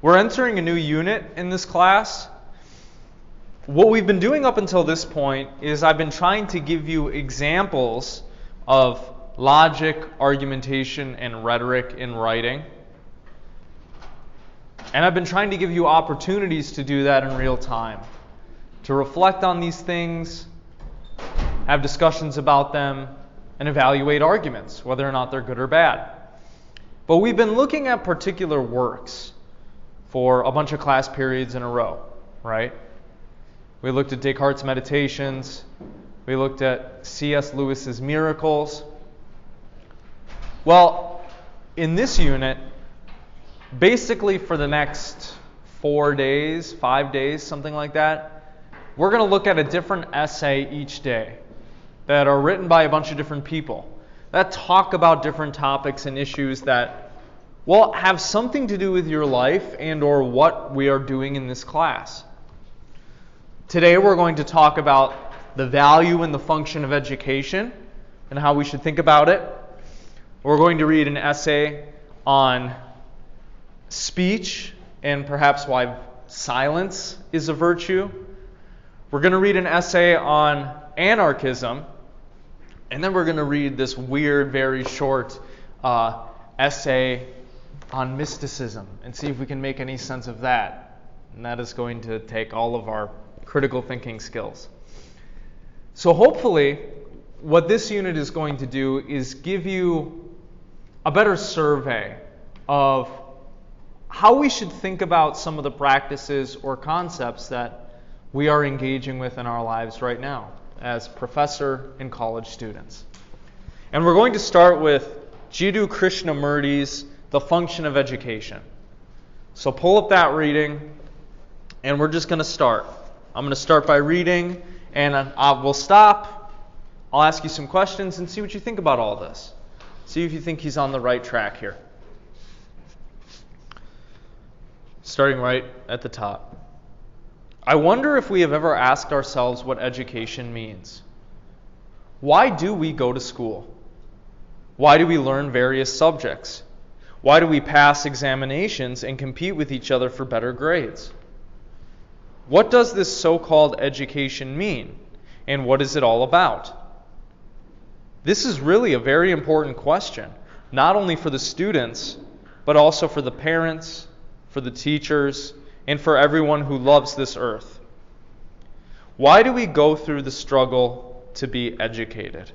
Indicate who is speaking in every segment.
Speaker 1: We're entering a new unit in this class. What we've been doing up until this point is I've been trying to give you examples of logic, argumentation, and rhetoric in writing. And I've been trying to give you opportunities to do that in real time, to reflect on these things, have discussions about them, and evaluate arguments, whether or not they're good or bad. But we've been looking at particular works for a bunch of class periods in a row, right? We looked at Descartes' Meditations. We looked at C.S. Lewis's Miracles. Well, in this unit, basically for the next 4 days, 5 days, something like that, we're going to look at a different essay each day that are written by a bunch of different people that talk about different topics and issues that, well, have something to do with your life and or what we are doing in this class. Today we're going to talk about the value and the function of education and how we should think about it. We're going to read an essay on speech and perhaps why silence is a virtue. We're going to read an essay on anarchism, and then we're going to read this weird, very short essay on mysticism and see if we can make any sense of that. And that is going to take all of our critical thinking skills. So hopefully, what this unit is going to do is give you a better survey of how we should think about some of the practices or concepts that we are engaging with in our lives right now as professor and college students. And we're going to start with Jiddu Krishnamurti's The Function of Education. So pull up that reading, and we're just going to start. I'm going to start by reading, and we'll stop. I'll ask you some questions and see what you think about all this. See if you think he's on the right track here. Starting right at the top. I wonder if we have ever asked ourselves what education means. Why do we go to school? Why do we learn various subjects? Why do we pass examinations and compete with each other for better grades? What does this so-called education mean, and what is it all about? This is really a very important question, not only for the students, but also for the parents, for the teachers, and for everyone who loves this earth. Why do we go through the struggle to be educated?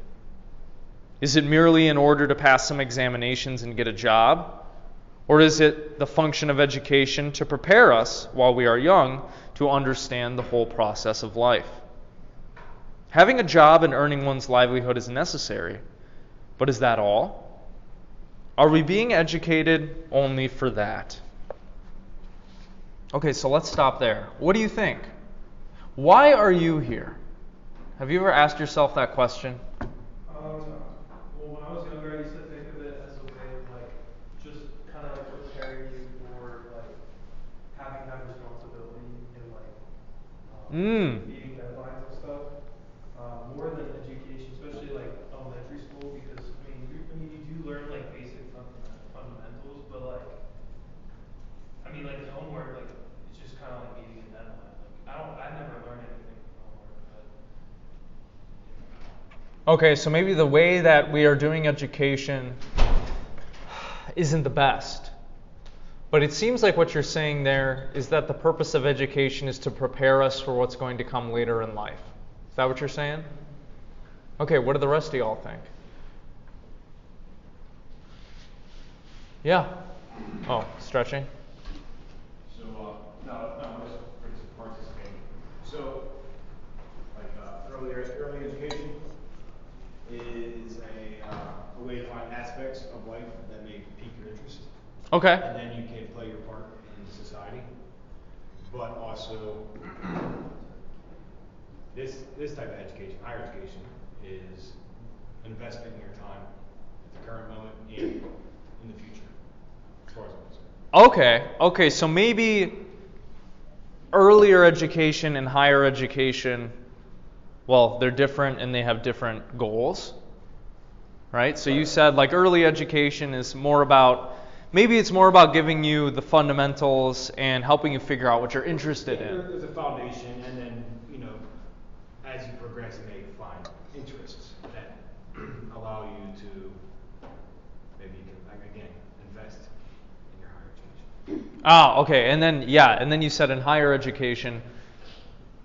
Speaker 1: Is it merely in order to pass some examinations and get a job? Or is it the function of education to prepare us, while we are young, to understand the whole process of life? Having a job and earning one's livelihood is necessary, but is that all? Are we being educated only for that? Okay, so let's stop there. What do you think? Why are you here? Have you ever asked yourself that question?
Speaker 2: Well, when I was younger, I used to think of it as a way of just kind of preparing you for having that responsibility and meeting deadlines and stuff. More than education, especially elementary school, because you do learn basic fundamentals, but the homework it's just kind of meeting a deadline. I never learned anything from homework.
Speaker 1: Okay, so maybe the way that we are doing education isn't the best. But it seems like what you're saying there is that the purpose of education is to prepare us for what's going to come later in life. Is that what you're saying? Okay, what do the rest of y'all think? Yeah? Oh, stretching?
Speaker 3: No, I'm just participating. So, early education is a way to find aspects of life that may pique your interest.
Speaker 1: Okay.
Speaker 3: And then you can play your part in society. But also, this type of education, higher education, is an investment in your time at the current moment and in the future, as far as I'm concerned.
Speaker 1: Okay, so maybe earlier education and higher education, well, they're different and they have different goals, right? So you said early education is more about maybe it's more about giving you the fundamentals and helping you figure out what you're interested in.
Speaker 3: There's a foundation, and then, as you progress, you may find interests that allow you to maybe you can, again, invest in your higher education.
Speaker 1: Okay. And then you said in higher education,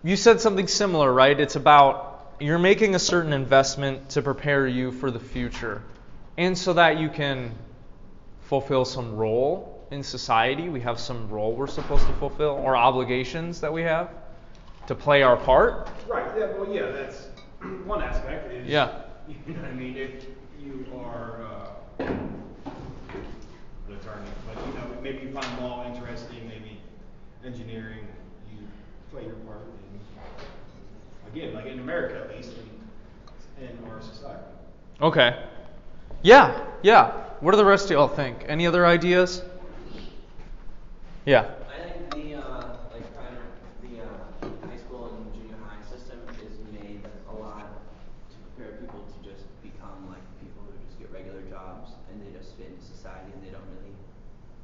Speaker 1: you said something similar, right? It's about you're making a certain investment to prepare you for the future, and so that you can fulfill some role in society. We have some role we're supposed to fulfill, or obligations that we have to play our part.
Speaker 3: Right. Yeah. Well, yeah. That's one aspect. Is,
Speaker 1: Yeah.
Speaker 3: You know what I mean? If you are an attorney, but maybe you find law interesting, maybe engineering, you play your part. Again, like in America at least, in our society.
Speaker 1: Okay. Yeah. What do the rest of y'all think? Any other ideas? Yeah.
Speaker 4: I think the high school and junior high system is made a lot to prepare people to just become like people who just get regular jobs and they just fit into society and they don't really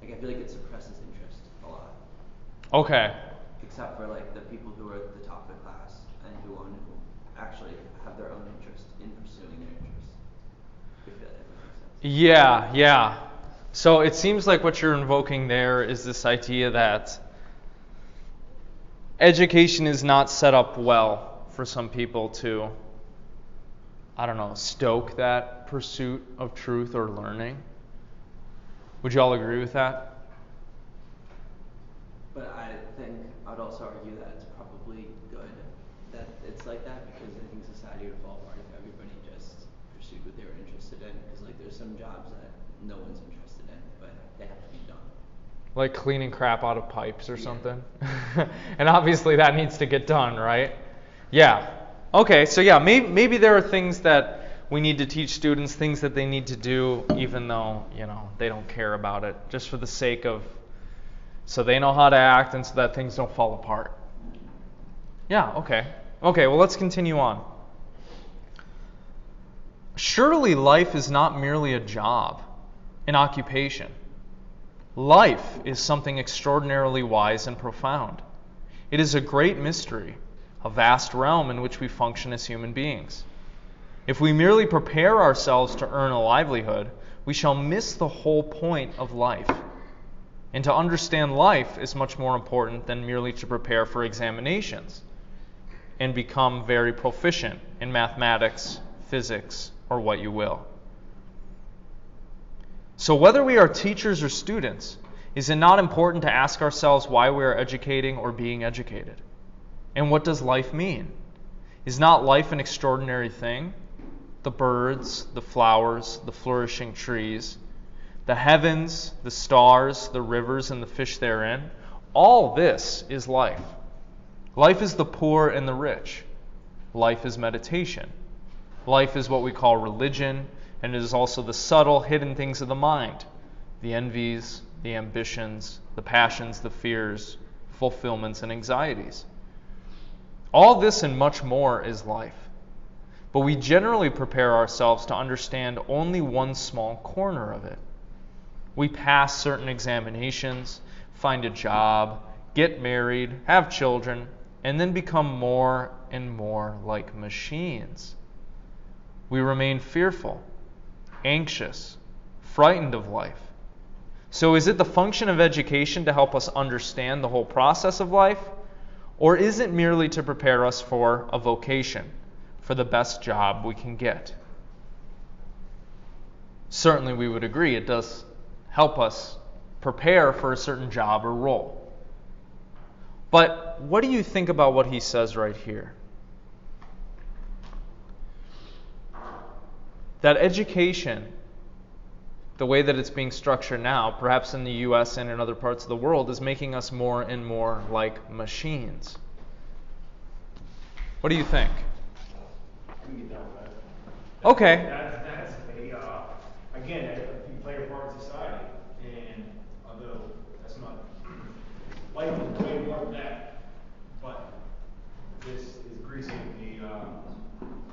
Speaker 4: I feel like it suppresses interest a lot.
Speaker 1: Okay.
Speaker 4: Except for like the people who are at the top of the class and who want to actually have their own interest in pursuing their interests. I feel that makes sense.
Speaker 1: Yeah. So it seems like what you're invoking there is this idea that education is not set up well for some people to, stoke that pursuit of truth or learning. Would you all agree with that?
Speaker 4: But I think I would also argue that it's probably good that it's like that because I think society would fall apart if everybody just pursued what they were interested in. Because like there's some jobs that no one's interested in, but they have to be done.
Speaker 1: Like cleaning crap out of pipes or something. And obviously that needs to get done, right? Yeah. Okay, so yeah, maybe there are things that we need to teach students, things that they need to do even though, they don't care about it, just for the sake of, so they know how to act and so that things don't fall apart. Yeah, okay. Okay, well let's continue on. Surely life is not merely a job, an occupation. Life is something extraordinarily wise and profound. It is a great mystery, a vast realm in which we function as human beings. If we merely prepare ourselves to earn a livelihood, we shall miss the whole point of life. And to understand life is much more important than merely to prepare for examinations and become very proficient in mathematics, physics, or what you will. So whether we are teachers or students, is it not important to ask ourselves why we are educating or being educated? And what does life mean? Is not life an extraordinary thing? The birds, the flowers, the flourishing trees, the heavens, the stars, the rivers, and the fish therein, all this is life. Life is the poor and the rich. Life is meditation. Life is what we call religion, and it is also the subtle, hidden things of the mind, the envies, the ambitions, the passions, the fears, fulfillments, and anxieties. All this and much more is life. But we generally prepare ourselves to understand only one small corner of it. We pass certain examinations, find a job, get married, have children, and then become more and more like machines. We remain fearful, anxious, frightened of life. So is it the function of education to help us understand the whole process of life? Or is it merely to prepare us for a vocation, for the best job we can get? Certainly we would agree it does help us prepare for a certain job or role. But what do you think about what he says right here? That education, the way that it's being structured now, perhaps in the U.S. and in other parts of the world, is making us more and more like machines. What do you think? Okay.
Speaker 3: That's again, you play a part in society, and although that's not life is way more than that, but this is greasing the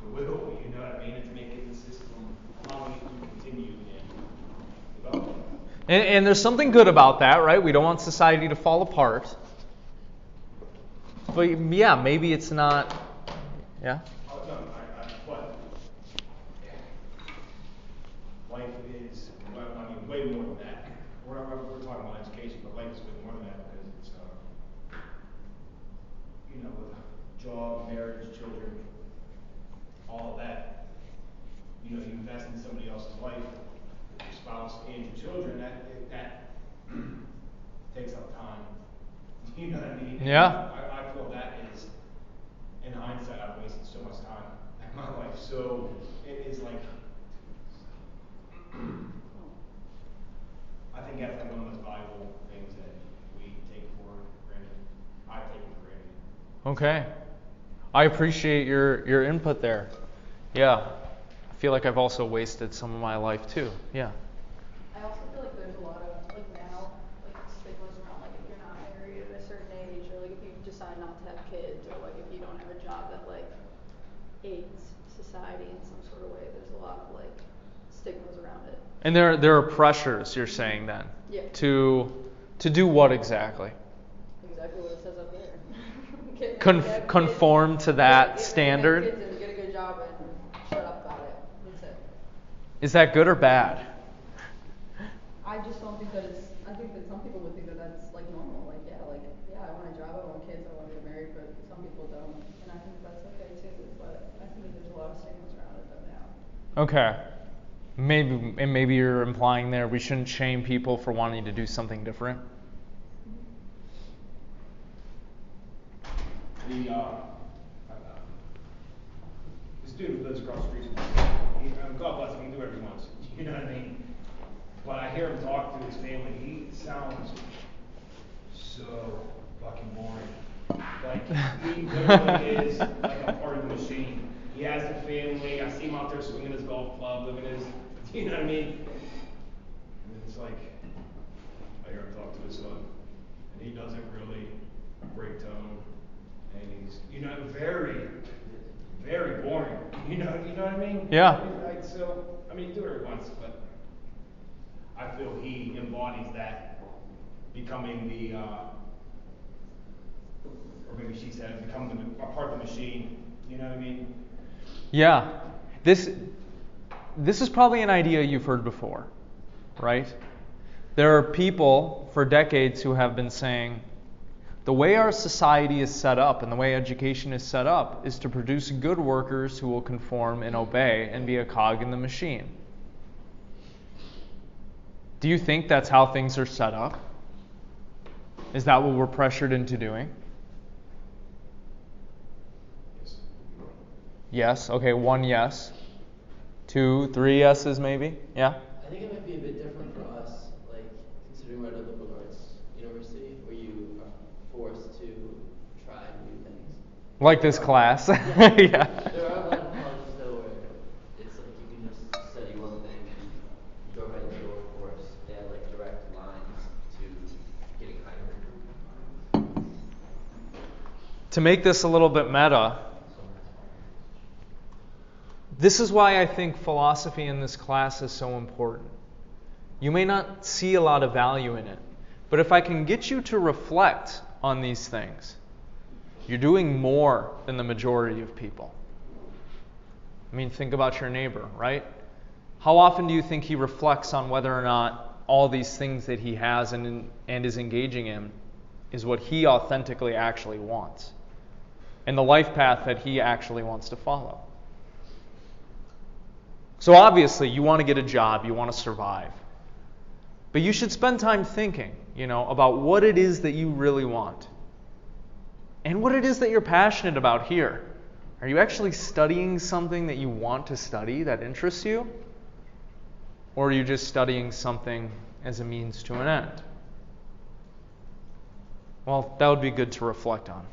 Speaker 3: wheel. You know what I mean? It's making the system allowing it to continue and develop.
Speaker 1: And there's something good about that, right? We don't want society to fall apart. But yeah, maybe it's not. Yeah?
Speaker 3: Oh, no, but life is, I mean, way more than that. We're talking about education, but life is way more than that because it's, with job, marriage, children, all of that. You invest in somebody else's life, your spouse and your children, that takes up time. You know what I mean?
Speaker 1: Yeah.
Speaker 3: I feel that is, in hindsight, I've wasted so much time in my life. So it is like, I think that's like one of the most valuable things that we take for granted. I take it for granted.
Speaker 1: Okay. I appreciate your input there. Yeah. I feel like I've also wasted some of my life too. Yeah.
Speaker 5: I also feel like there's a lot of, like now, like stigmas around, like if you're not married at a certain age, or like if you decide not to have kids, or like if you don't have a job that like aids society in some sort of way. There's a lot of like stigmas around it.
Speaker 1: And there are pressures, you're saying then?
Speaker 5: Yeah.
Speaker 1: To do what exactly?
Speaker 5: Exactly what it says up there. Get
Speaker 1: Conform to that standard?
Speaker 5: Get kids and get a good job and shut up about it. That's it.
Speaker 1: Is that good or bad?
Speaker 5: I just don't think that it's, I think that some people would think that that's like normal. Like, yeah, I want a job, I want kids, I want to get married, but some people don't. And I think that's okay too, but I think that there's a lot of stigmas around it though now. Okay.
Speaker 1: Maybe you're implying there we shouldn't shame people for wanting to do something different.
Speaker 3: This dude who lives across the street from me, God bless him, he can do whatever he wants. You know what I mean? But I hear him talk to his family. He sounds so fucking boring. Like, he literally is like a part of the machine. He has a family. I see him out there swinging his golf club, living his, you know what I mean? And it's like, I hear him talk to his son, and he doesn't really break tone, and he's, very, very boring. You know what I mean?
Speaker 1: Yeah.
Speaker 3: So, he can do whatever he wants, but I feel he embodies that, becoming the, or maybe she said, becoming a part of the machine. You know what I mean?
Speaker 1: Yeah. This is probably an idea you've heard before, right? There are people for decades who have been saying, the way our society is set up and the way education is set up is to produce good workers who will conform and obey and be a cog in the machine. Do you think that's how things are set up? Is that what we're pressured into doing? Yes. Okay, 1 yes. 2, 3 yeses maybe? Yeah?
Speaker 4: I think it might be a bit different for us, like considering we're at a liberal arts university where you are forced to try new things.
Speaker 1: Like this class.
Speaker 4: Yeah.
Speaker 1: Yeah.
Speaker 4: There are a lot of colleges though where it's like you can just study one thing and go right into the workforce. They have like direct lines to getting hired.
Speaker 1: To make this a little bit meta, this is why I think philosophy in this class is so important. You may not see a lot of value in it, but if I can get you to reflect on these things, you're doing more than the majority of people. Think about your neighbor, right? How often do you think he reflects on whether or not all these things that he has and is engaging in is what he authentically actually wants, and the life path that he actually wants to follow? So obviously, you want to get a job, you want to survive. But you should spend time thinking, about what it is that you really want. And what it is that you're passionate about here. Are you actually studying something that you want to study that interests you? Or are you just studying something as a means to an end? Well, that would be good to reflect on.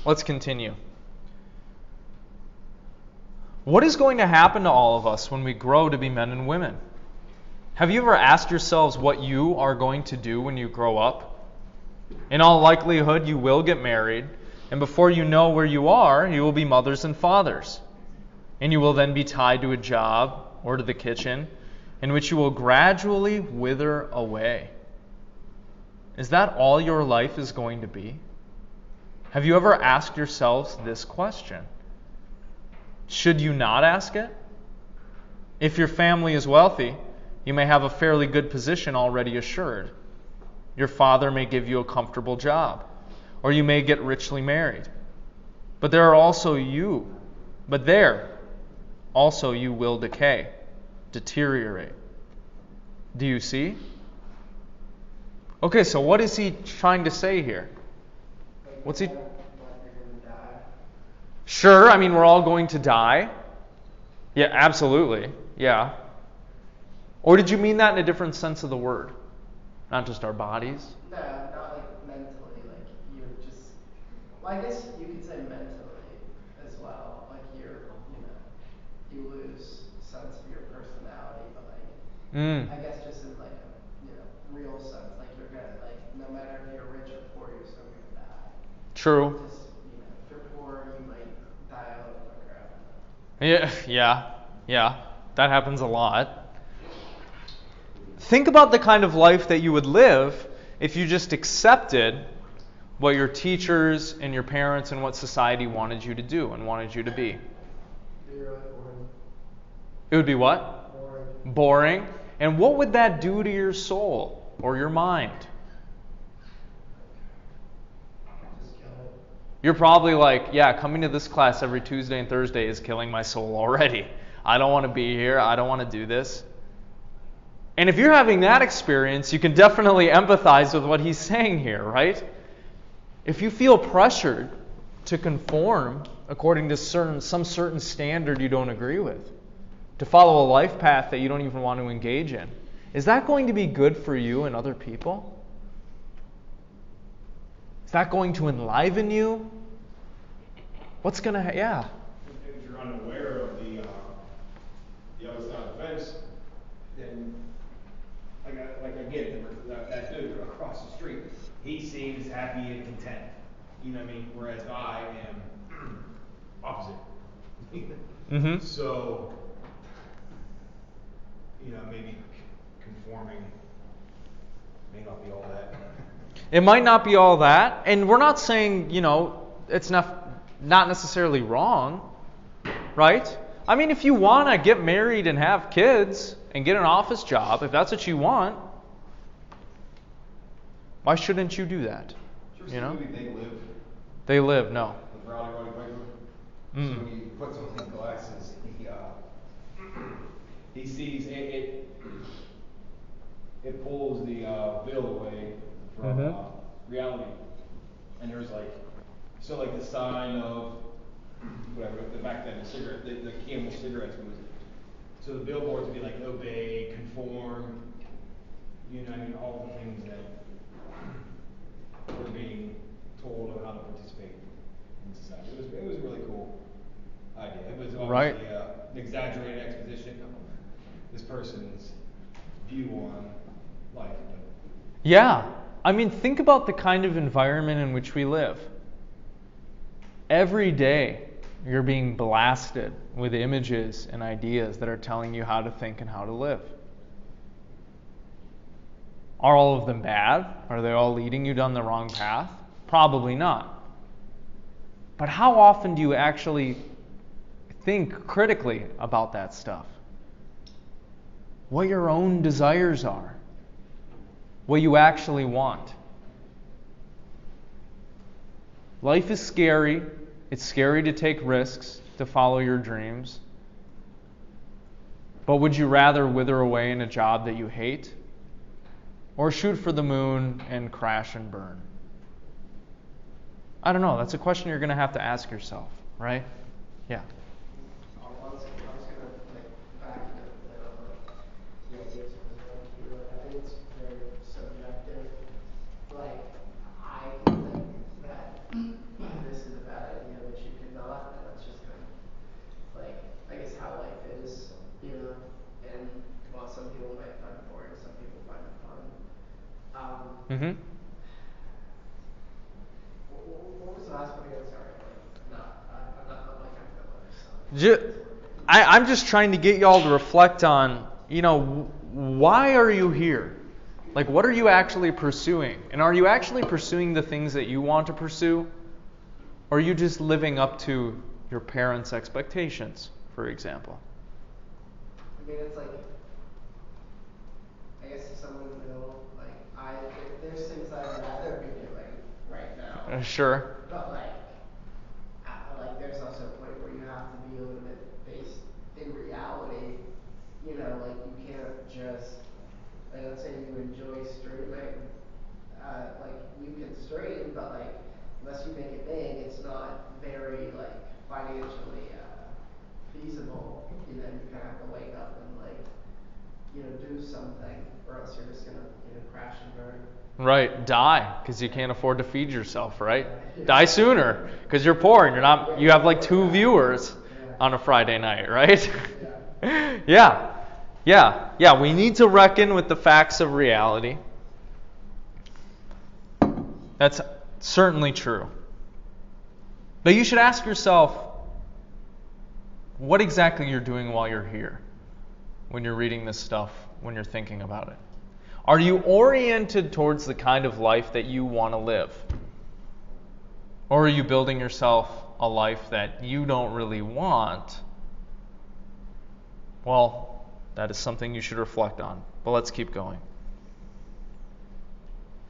Speaker 1: Let's continue. What is going to happen to all of us when we grow to be men and women? Have you ever asked yourselves what you are going to do when you grow up? In all likelihood, you will get married, and before you know where you are, you will be mothers and fathers. And you will then be tied to a job or to the kitchen, in which you will gradually wither away. Is that all your life is going to be? Have you ever asked yourselves this question? Should you not ask it? If your family is wealthy, you may have a fairly good position already assured. Your father may give you a comfortable job, or you may get richly married. But there also you will decay, deteriorate. Do you see? Okay, so what is he trying to say here? What's he? Sure, I mean, we're all going to die. Yeah, absolutely. Yeah. Or did you mean that in a different sense of the word? Not just our bodies?
Speaker 6: No, not like mentally, like you're just, well, I guess you could say mentally as well. Like you lose sense of your personality, but like, I guess just in like a, real sense, like you're gonna, like, no matter if you're rich or poor, you're still gonna die.
Speaker 1: True.
Speaker 6: Just, if you're poor, you might die a little quicker.
Speaker 1: Yeah. That happens a lot. Think about the kind of life that you would live if you just accepted what your teachers and your parents and what society wanted you to do and wanted you to be. It would be what? Boring. And what would that do to your soul or your mind? You're probably like, yeah, coming to this class every Tuesday and Thursday is killing my soul already. I don't want to be here. I don't want to do this. And if you're having that experience, you can definitely empathize with what he's saying here, right? If you feel pressured to conform according to some certain standard you don't agree with, to follow a life path that you don't even want to engage in, is that going to be good for you and other people? Is that going to enliven you? What's going to yeah.
Speaker 3: If you're unaware of the other side of the fence, then like again, that dude across the street, he seems happy and content. You know what I mean? Whereas I am opposite.
Speaker 1: Mm-hmm.
Speaker 3: So, maybe conforming may not be all that.
Speaker 1: It might not be all that, and we're not saying, it's not necessarily wrong, right? I mean, if you want to get married and have kids and get an office job, if that's what you want, why shouldn't you do that?
Speaker 3: Sure, movie They Live.
Speaker 1: They Live, no.
Speaker 3: With Roddy Piper. So he puts on his glasses. He sees it pulls the veil away from reality. And there's the sign of whatever, back then the Camel cigarettes was. So the billboards would be like obey, conform, all the things that we're being told of how to participate in society. It was a really cool idea. It was obviously an exaggerated exposition of this person's view on life.
Speaker 1: Yeah. I mean, think about the kind of environment in which we live. Every day, you're being blasted with images and ideas that are telling you how to think and how to live. Are all of them bad? Are they all leading you down the wrong path? Probably not. But how often do you actually think critically about that stuff? What your own desires are? What you actually want? Life is scary. It's scary to take risks, to follow your dreams. But would you rather wither away in a job that you hate? Or shoot for the moon and crash and burn? I don't know. That's a question you're going to have to ask yourself, right? Yeah.
Speaker 6: I was going to back a bit on the ideas I think it's very subjective. I think that this is a bad idea, but you cannot, and that's just kind of I guess how life is, and while some people might find it boring, some people find it fun. What was the last one again? Sorry, I'm not like I'm
Speaker 1: I'm just trying to get y'all to reflect on why are you here? Like, what are you actually pursuing? And are you actually pursuing the things that you want to pursue? Or are you just living up to your parents' expectations, for example?
Speaker 6: I mean, it's like, I guess if someone in the middle, like, there's things I'd rather be doing right now.
Speaker 1: Sure.
Speaker 6: But there's also a point where you have to be a little bit based in reality. Like you can't just, like, let's say you enjoy streaming, you can stream, but unless you make it big, it's not very financially feasible. You kind of have to wake up and do something, or else you're just gonna crash and burn.
Speaker 1: Right, die because you can't afford to feed yourself, right? Die sooner because you're poor and you have like 2 viewers on a Friday night, right? Yeah, we need to reckon with the facts of reality. That's certainly true. But you should ask yourself what exactly you're doing while you're here, when you're reading this stuff, when you're thinking about it. Are you oriented towards the kind of life that you want to live? Or are you building yourself a life that you don't really want? Well, that is something you should reflect on. But let's keep going.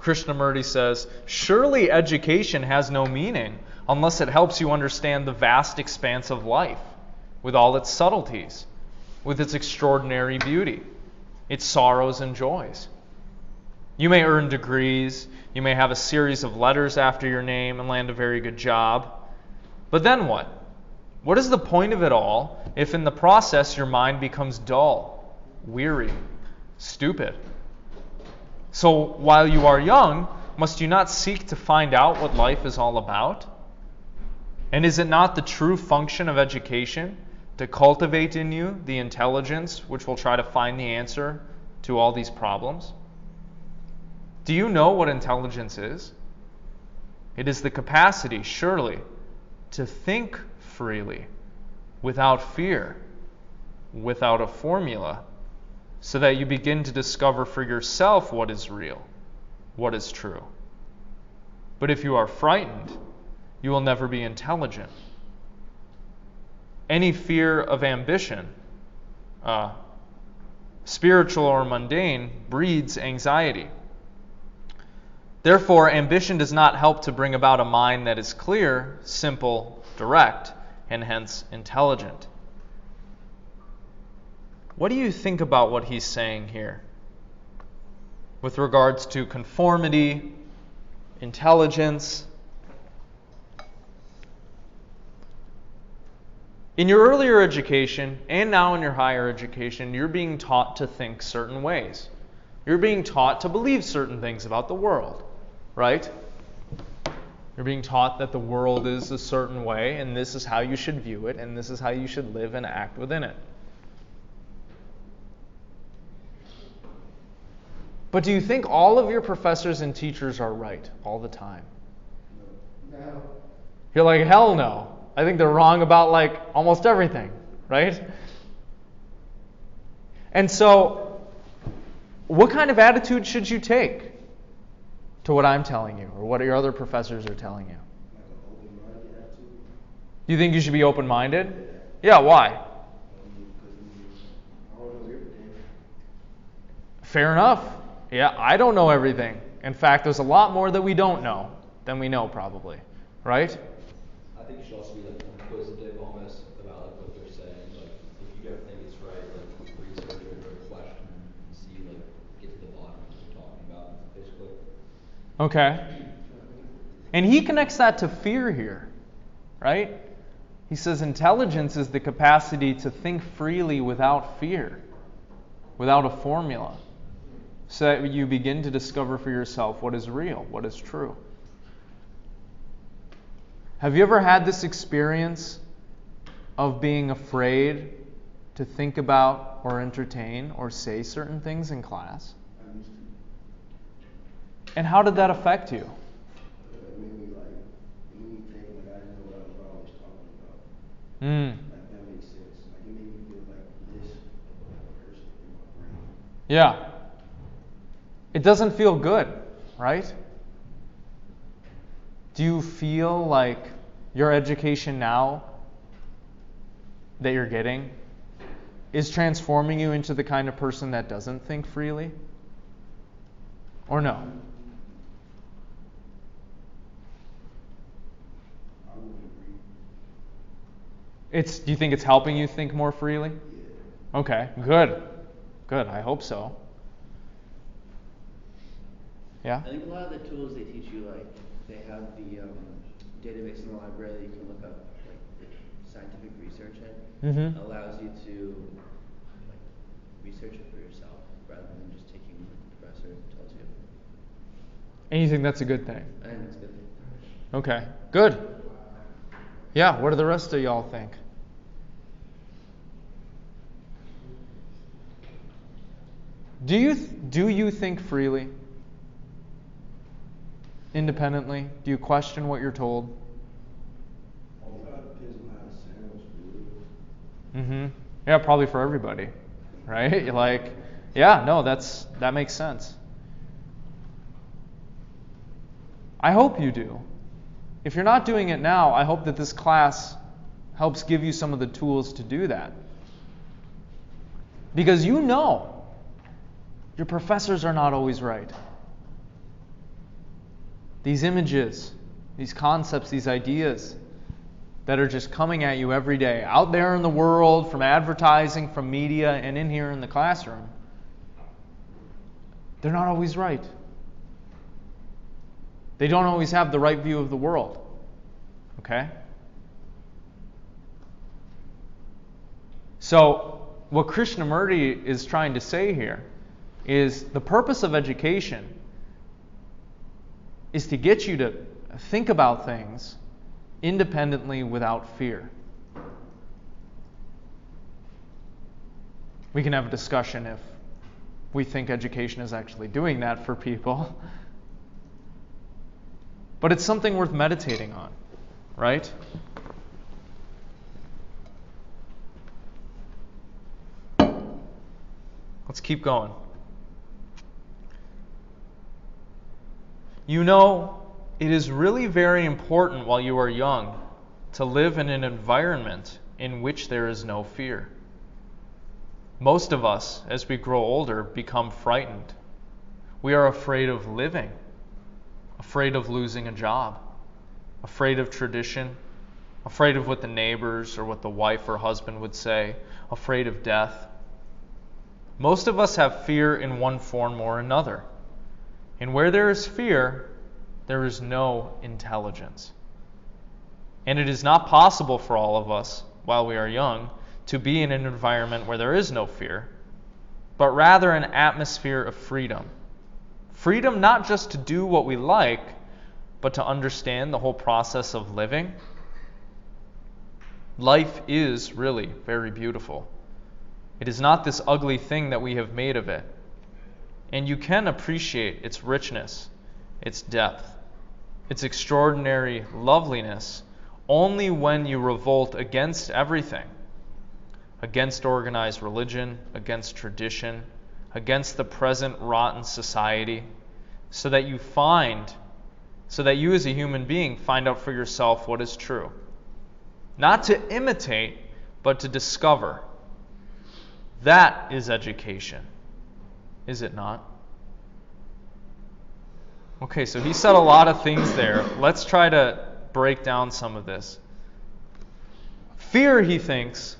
Speaker 1: Krishnamurti says, surely education has no meaning unless it helps you understand the vast expanse of life, with all its subtleties, with its extraordinary beauty, its sorrows and joys. You may earn degrees, you may have a series of letters after your name and land a very good job. But then what? What is the point of it all if in the process your mind becomes dull, weary, stupid? So while you are young, must you not seek to find out what life is all about? And is it not the true function of education to cultivate in you the intelligence which will try to find the answer to all these problems? Do you know what intelligence is? It is the capacity, surely, to think freely, without fear, without a formula, so that you begin to discover for yourself what is real, what is true. But if you are frightened, you will never be intelligent. Any fear of ambition, spiritual or mundane, breeds anxiety. Therefore, ambition does not help to bring about a mind that is clear, simple, direct, and hence intelligent. What do you think about what he's saying here with regards to conformity, intelligence? In your earlier education, and now in your higher education, you're being taught to think certain ways. You're being taught to believe certain things about the world, right? You're being taught that the world is a certain way, and this is how you should view it, and this is how you should live and act within it. But do you think all of your professors and teachers are right all the time?
Speaker 6: No.
Speaker 1: You're like, hell no. I think they're wrong about almost everything, right? And so, what kind of attitude should you take to what I'm telling you, or what your other professors are telling you?
Speaker 7: Like an open-minded attitude.
Speaker 1: You think you should be open-minded? Yeah, why?
Speaker 7: Because I don't know everything.
Speaker 1: Fair enough. Yeah, I don't know everything. In fact, there's a lot more that we don't know than we know, probably. Right?
Speaker 8: I think you should also be inquisitive almost about what they're saying. If you don't think it's right, research it or question and see, get to the bottom of what they're talking about, basically.
Speaker 1: Okay. And he connects that to fear here, right? He says intelligence is the capacity to think freely without fear, without a formula, so that you begin to discover for yourself what is real, what is true. Have you ever had this experience of being afraid to think about or entertain or say certain things in class?
Speaker 7: I used to.
Speaker 1: And how did that affect you?
Speaker 7: It made me think I didn't know what I was always talking about.
Speaker 1: Mm.
Speaker 7: Like that makes sense. It made me feel like this person in my
Speaker 1: Yeah. It doesn't feel good, right? Do you feel like your education now that you're getting is transforming you into the kind of person that doesn't think freely? Or no?
Speaker 7: I would agree.
Speaker 1: Do you think it's helping you think more freely?
Speaker 7: Yeah.
Speaker 1: Okay, good. Good, I hope so. Yeah?
Speaker 4: I think a lot of the tools they teach you, like, they have the database in the library that you can look up, like, the scientific research in.
Speaker 1: Mm-hmm.
Speaker 4: Allows you to, like, research it for yourself rather than just taking what the professor tells you.
Speaker 1: And you think that's a good thing?
Speaker 4: I think that's a good thing.
Speaker 1: Okay, good. Yeah, what do the rest of y'all think? Do you think freely? Independently? Do you question what you're told?
Speaker 7: All that depends on how it sounds, really.
Speaker 1: Mm-hmm. Yeah, probably for everybody, right? You're like, yeah, no, that makes sense. I hope you do. If you're not doing it now, I hope that this class helps give you some of the tools to do that. Because you know your professors are not always right. These images, these concepts, these ideas that are just coming at you every day, out there in the world, from advertising, from media, and in here in the classroom, they're not always right. They don't always have the right view of the world. Okay? So, what Krishnamurti is trying to say here is the purpose of education is to get you to think about things independently without fear. We can have a discussion if we think education is actually doing that for people. But it's something worth meditating on, right? Let's keep going. You know, it is really very important while you are young to live in an environment in which there is no fear. Most of us, as we grow older, become frightened. We are afraid of living, afraid of losing a job, afraid of tradition, afraid of what the neighbors or what the wife or husband would say, afraid of death. Most of us have fear in one form or another. And where there is fear, there is no intelligence. And it is not possible for all of us, while we are young, to be in an environment where there is no fear, but rather an atmosphere of freedom. Freedom not just to do what we like, but to understand the whole process of living. Life is really very beautiful. It is not this ugly thing that we have made of it. And you can appreciate its richness, its depth, its extraordinary loveliness only when you revolt against everything, against organized religion, against tradition, against the present rotten society, so that you as a human being find out for yourself what is true. Not to imitate, but to discover. That is education. Is it not? Okay, so he said a lot of things there. Let's try to break down some of this. Fear, he thinks,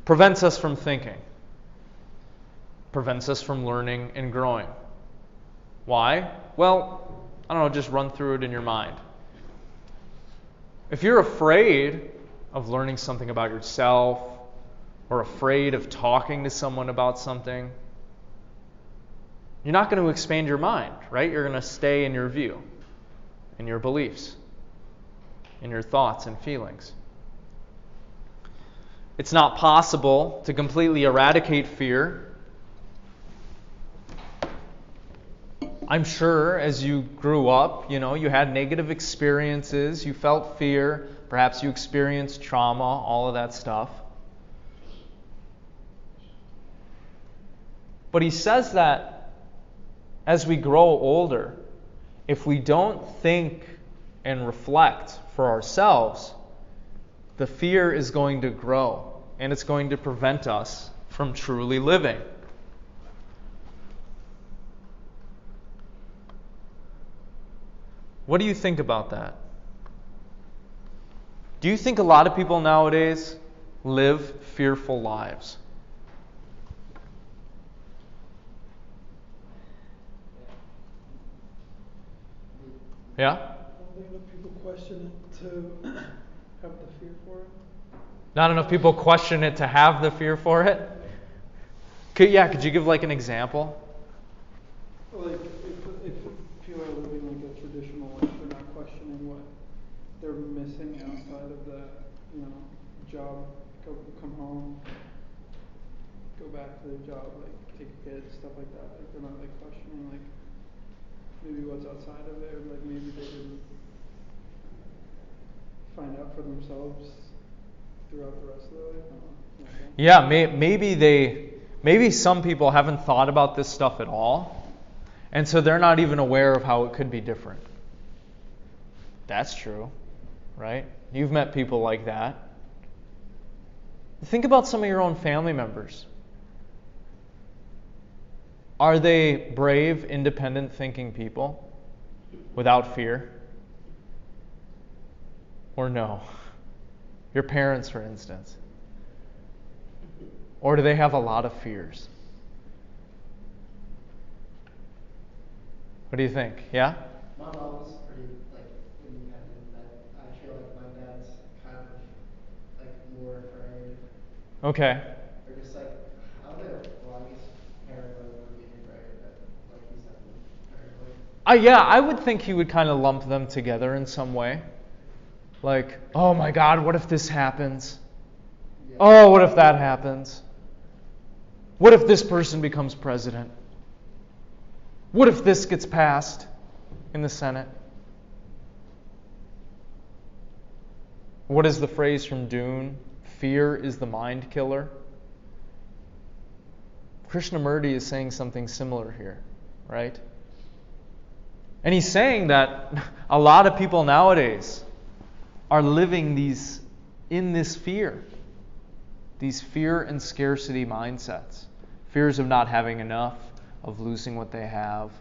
Speaker 1: prevents us from thinking, prevents us from learning and growing. Why? Well, I don't know, just run through it in your mind. If you're afraid of learning something about yourself or afraid of talking to someone about something, you're not going to expand your mind, right? You're going to stay in your view, in your beliefs, in your thoughts and feelings. It's not possible to completely eradicate fear. I'm sure as you grew up, you had negative experiences, you felt fear, perhaps you experienced trauma, all of that stuff. But he says that as we grow older, if we don't think and reflect for ourselves, the fear is going to grow, and it's going to prevent us from truly living. What do you think about that? Do you think a lot of people nowadays live fearful lives? Yeah?
Speaker 9: I don't think enough people question it to have the fear for it.
Speaker 1: Not enough people question it to have the fear for it? Could you give like an example?
Speaker 9: Like if people are living like a traditional life, they're not questioning what they're missing outside of that, job, come home, go back to their job, like take kids, stuff like that. Like they're not like questioning like maybe what's outside of it, or like maybe they didn't find out for themselves throughout the rest of their life. I don't know.
Speaker 1: Yeah, maybe some people haven't thought about this stuff at all, and so they're not even aware of how it could be different. That's true, right? You've met people like that. Think about some of your own family members. Are they brave, independent thinking people without fear? Or no? Your parents, for instance. Or do they have a lot of fears? What do you think? Yeah?
Speaker 6: My mom's pretty independent, but I feel like my dad's kind of more afraid.
Speaker 1: Okay.
Speaker 6: Or just I don't know. Well, I guess paranoid would be afraid, but he's definitely paranoid.
Speaker 1: Yeah, I would think he would kind of lump them together in some way. Like, oh my God, what if this happens? Yeah. Oh, what if that happens? What if this person becomes president? What if this gets passed in the Senate? What is the phrase from Dune? Fear is the mind killer. Krishnamurti is saying something similar here, right? And he's saying that a lot of people nowadays are living in this fear. These fear and scarcity mindsets. Fears of not having enough, of losing what they have.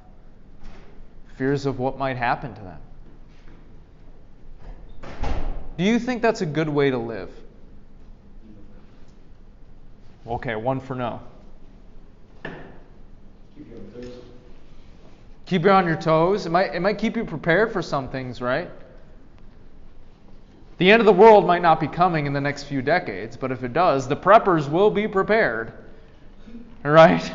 Speaker 1: Fears of what might happen to them. Do you think that's a good way to live? Okay, one for no.
Speaker 8: Keep you on your toes.
Speaker 1: Keep you on your toes. It might keep you prepared for some things, right? The end of the world might not be coming in the next few decades, but if it does, the preppers will be prepared. Right?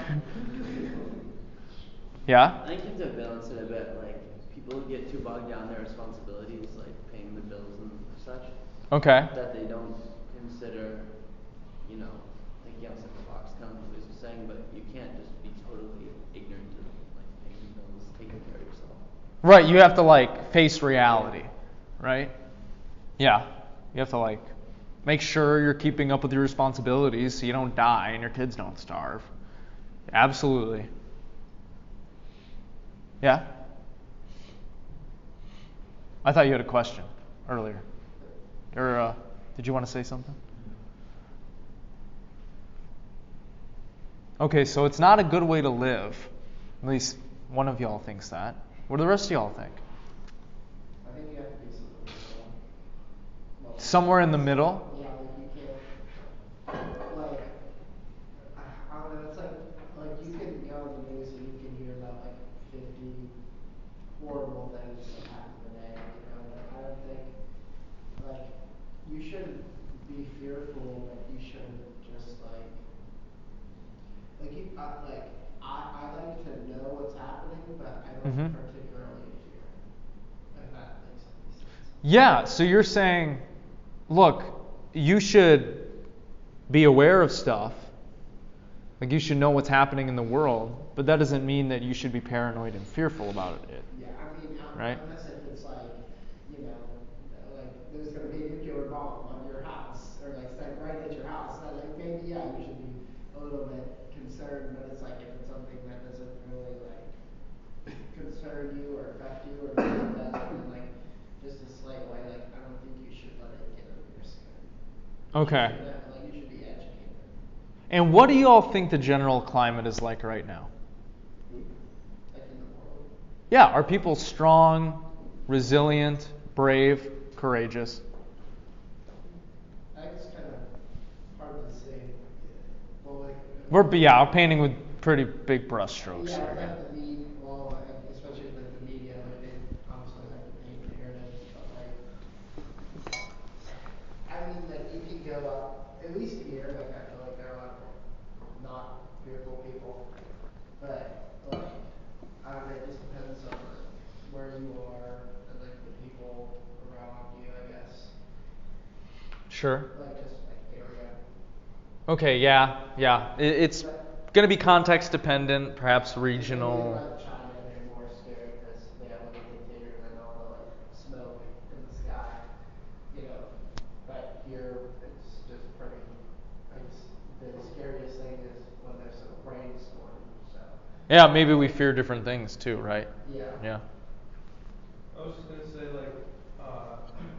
Speaker 1: Yeah?
Speaker 4: I think you have to balance it a bit. Like, people get too bogged down in their responsibilities, like paying the bills and such.
Speaker 1: Okay.
Speaker 4: That they don't consider, thinking outside the box, kind of what you're saying, but you can't just be totally ignorant to paying the bills, taking care of yourself.
Speaker 1: Right, you have to face reality, right? Yeah. You have to make sure you're keeping up with your responsibilities so you don't die and your kids don't starve. Absolutely. Yeah? I thought you had a question earlier. Or did you want to say something? Okay, so it's not a good way to live. At least one of y'all thinks that. What do the rest of y'all think?
Speaker 6: I think you have to be
Speaker 1: somewhere in the middle?
Speaker 6: Yeah, you can't, I don't know, it's you can go on the news and you can hear about 50 horrible things that happen today, but I don't think, you shouldn't be fearful, but you shouldn't just I like to know what's happening, but I don't particularly fear, if that makes any sense.
Speaker 1: Yeah, so you're saying, look, you should be aware of stuff. You should know what's happening in the world, but that doesn't mean that you should be paranoid and fearful about it.
Speaker 6: Yeah,
Speaker 1: right?
Speaker 6: Unless if it's there's going to be a nuclear bomb on your house, or right at your house, maybe, yeah, you should be a little bit concerned, but it's if it's hurt you or affect you or maybe it does in like just a slight way, like I don't think you should let it get under your skin.
Speaker 1: Okay.
Speaker 6: You should be educated.
Speaker 1: And what do you all think the general climate is like right now?
Speaker 6: Like in the world.
Speaker 1: Yeah, are people strong, resilient, brave, courageous?
Speaker 6: It's kind of hard to say. Well, like.
Speaker 1: We're painting with pretty big brushstrokes
Speaker 6: Yeah,
Speaker 1: here.
Speaker 6: like the media, well, especially like the media, like they obviously like to paint the narrative, but like, I mean, like you can go up, at least here, like I feel like there are a lot of not fearful people, but like, I don't know, it just depends on where you are and like the people around you, I guess.
Speaker 1: Sure.
Speaker 6: Like just like area.
Speaker 1: Okay, yeah. It's going to be context dependent, perhaps
Speaker 6: Maybe
Speaker 1: regional.
Speaker 6: like China, they're more scared because they have like a dictator and all the like smoke in the sky, you know. But here it's just pretty. The scariest thing is when there's a rainstorm. So.
Speaker 1: Yeah, maybe we fear different things too, right?
Speaker 6: Yeah.
Speaker 2: I was just gonna say like,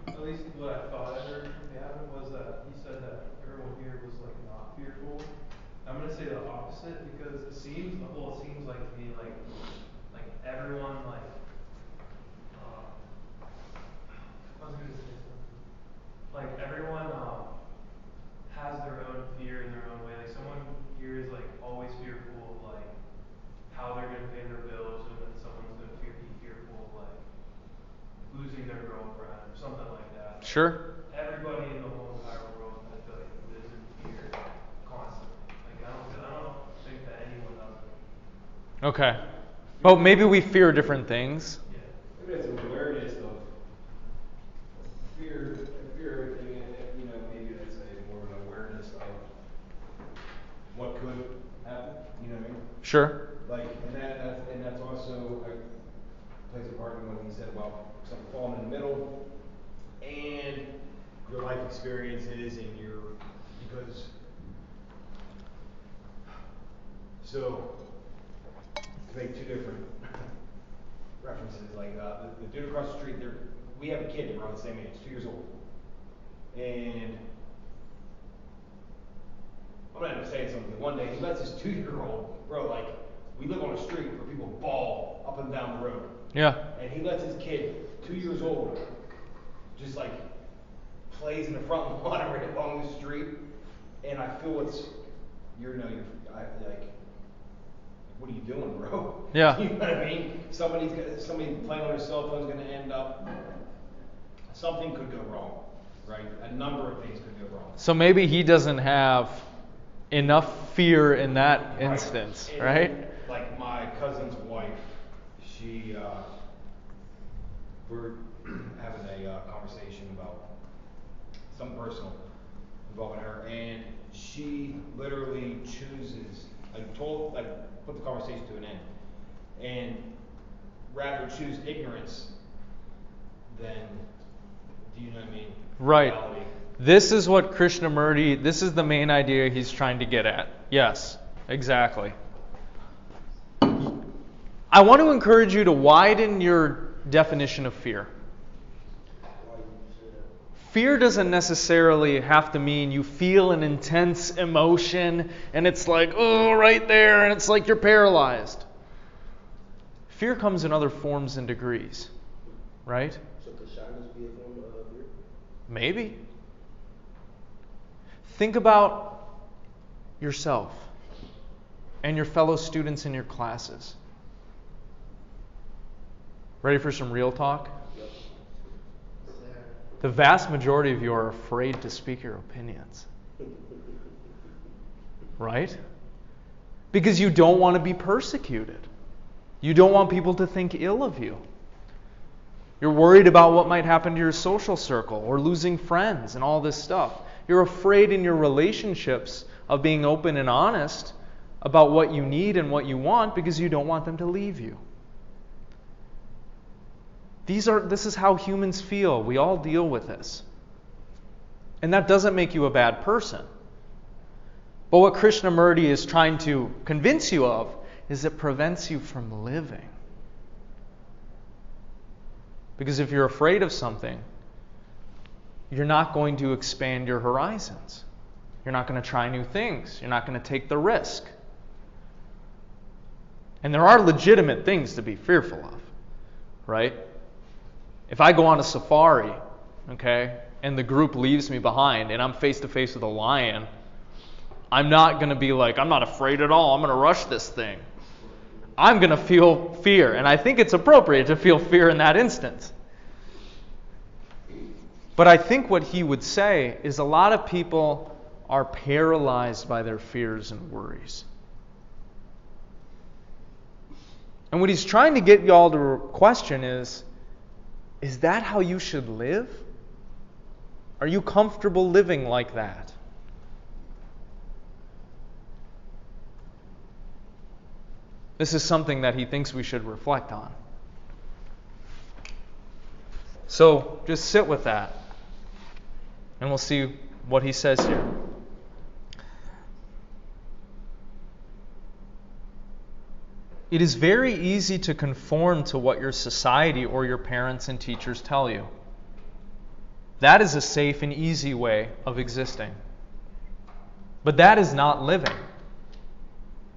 Speaker 2: at least what I thought I heard from Gavin was that he said that everyone here was like not fearful. I'm gonna say the opposite because it seems like to me like everyone like I was gonna say something. Like everyone has their own fear in their own way. Like someone here is like always fearful of like how they're gonna pay their bills, and then someone's gonna be fearful of like losing their girlfriend or something like that.
Speaker 1: Sure.
Speaker 2: Everybody in the whole entire world, I feel like lives in fear constantly. Like I don't think that anyone doesn't.
Speaker 1: Okay. But maybe we fear different things.
Speaker 2: Yeah.
Speaker 3: Maybe it's awareness of fear everything, and you know, maybe that's more of an awareness of what could happen. You know what I mean?
Speaker 1: Sure.
Speaker 3: Like, and that's also plays a part in what he said about something falling in the middle, and your life experiences, and because. So, to make two different references, like the dude across the street, we have a kid around the same age, 2 years old, and I'm gonna end up saying something. One day he lets his 2-year-old, bro, like we live on a street where people bawl up and down the road.
Speaker 1: Yeah.
Speaker 3: And he lets his kid, 2 years old, just like plays in the front lawn right along the street, and I feel what are you doing, bro?
Speaker 1: Yeah.
Speaker 3: You know what I mean? Somebody playing on their cell phone is going to end up. Something could go wrong, right? A number of things could go wrong.
Speaker 1: So maybe he doesn't have enough fear in that instance, right?
Speaker 3: Like my cousin's wife, we're having a conversation about something personal involving her, and she literally chooses, put the conversation to an end, and rather choose ignorance than, do you know what I mean?
Speaker 1: Right.
Speaker 3: Reality.
Speaker 1: This is what Krishnamurti, this is the main idea he's trying to get at. Yes, exactly. I want to encourage you to widen your definition of fear. Fear doesn't necessarily have to mean you feel an intense emotion and it's like, oh, right there, and it's like you're paralyzed. Fear comes in other forms and degrees, right?
Speaker 7: So could shyness be a form of fear?
Speaker 1: Maybe. Think about yourself and your fellow students in your classes. Ready for some real talk?
Speaker 7: Yep.
Speaker 1: The vast majority of you are afraid to speak your opinions. Right? Because you don't want to be persecuted. You don't want people to think ill of you. You're worried about what might happen to your social circle or losing friends and all this stuff. You're afraid in your relationships of being open and honest about what you need and what you want because you don't want them to leave you. This is how humans feel. We all deal with this. And that doesn't make you a bad person. But what Krishnamurti is trying to convince you of is it prevents you from living. Because if you're afraid of something, you're not going to expand your horizons. You're not going to try new things. You're not going to take the risk. And there are legitimate things to be fearful of, right? If I go on a safari, okay, and the group leaves me behind and I'm face to face with a lion, I'm not going to be like, I'm not afraid at all. I'm going to rush this thing. I'm going to feel fear. And I think it's appropriate to feel fear in that instance. But I think what he would say is a lot of people are paralyzed by their fears and worries. And what he's trying to get y'all to question is that how you should live? Are you comfortable living like that? This is something that he thinks we should reflect on. So just sit with that, and we'll see what he says here. It is very easy to conform to what your society or your parents and teachers tell you. That is a safe and easy way of existing. But that is not living.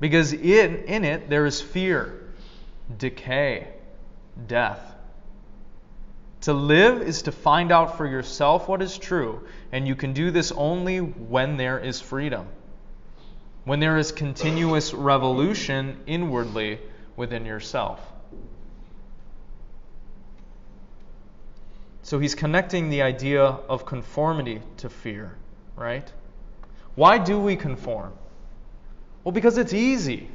Speaker 1: Because in it there is fear, decay, death. To live is to find out for yourself what is true, and you can do this only when there is freedom. When there is continuous revolution inwardly within yourself. So he's connecting the idea of conformity to fear, right? Why do we conform? Well, because it's easy,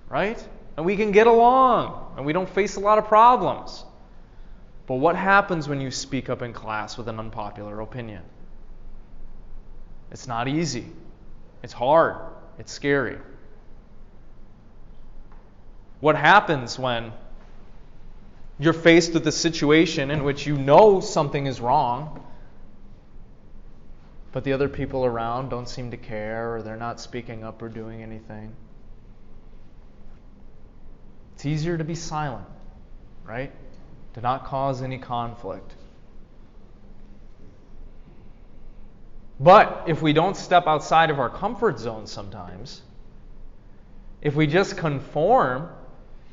Speaker 1: right? And we can get along, and we don't face a lot of problems. But what happens when you speak up in class with an unpopular opinion? It's not easy. It's hard. It's scary. What happens when you're faced with a situation in which you know something is wrong, but the other people around don't seem to care, or they're not speaking up or doing anything? It's easier to be silent, right? To not cause any conflict. But if we don't step outside of our comfort zone sometimes, if we just conform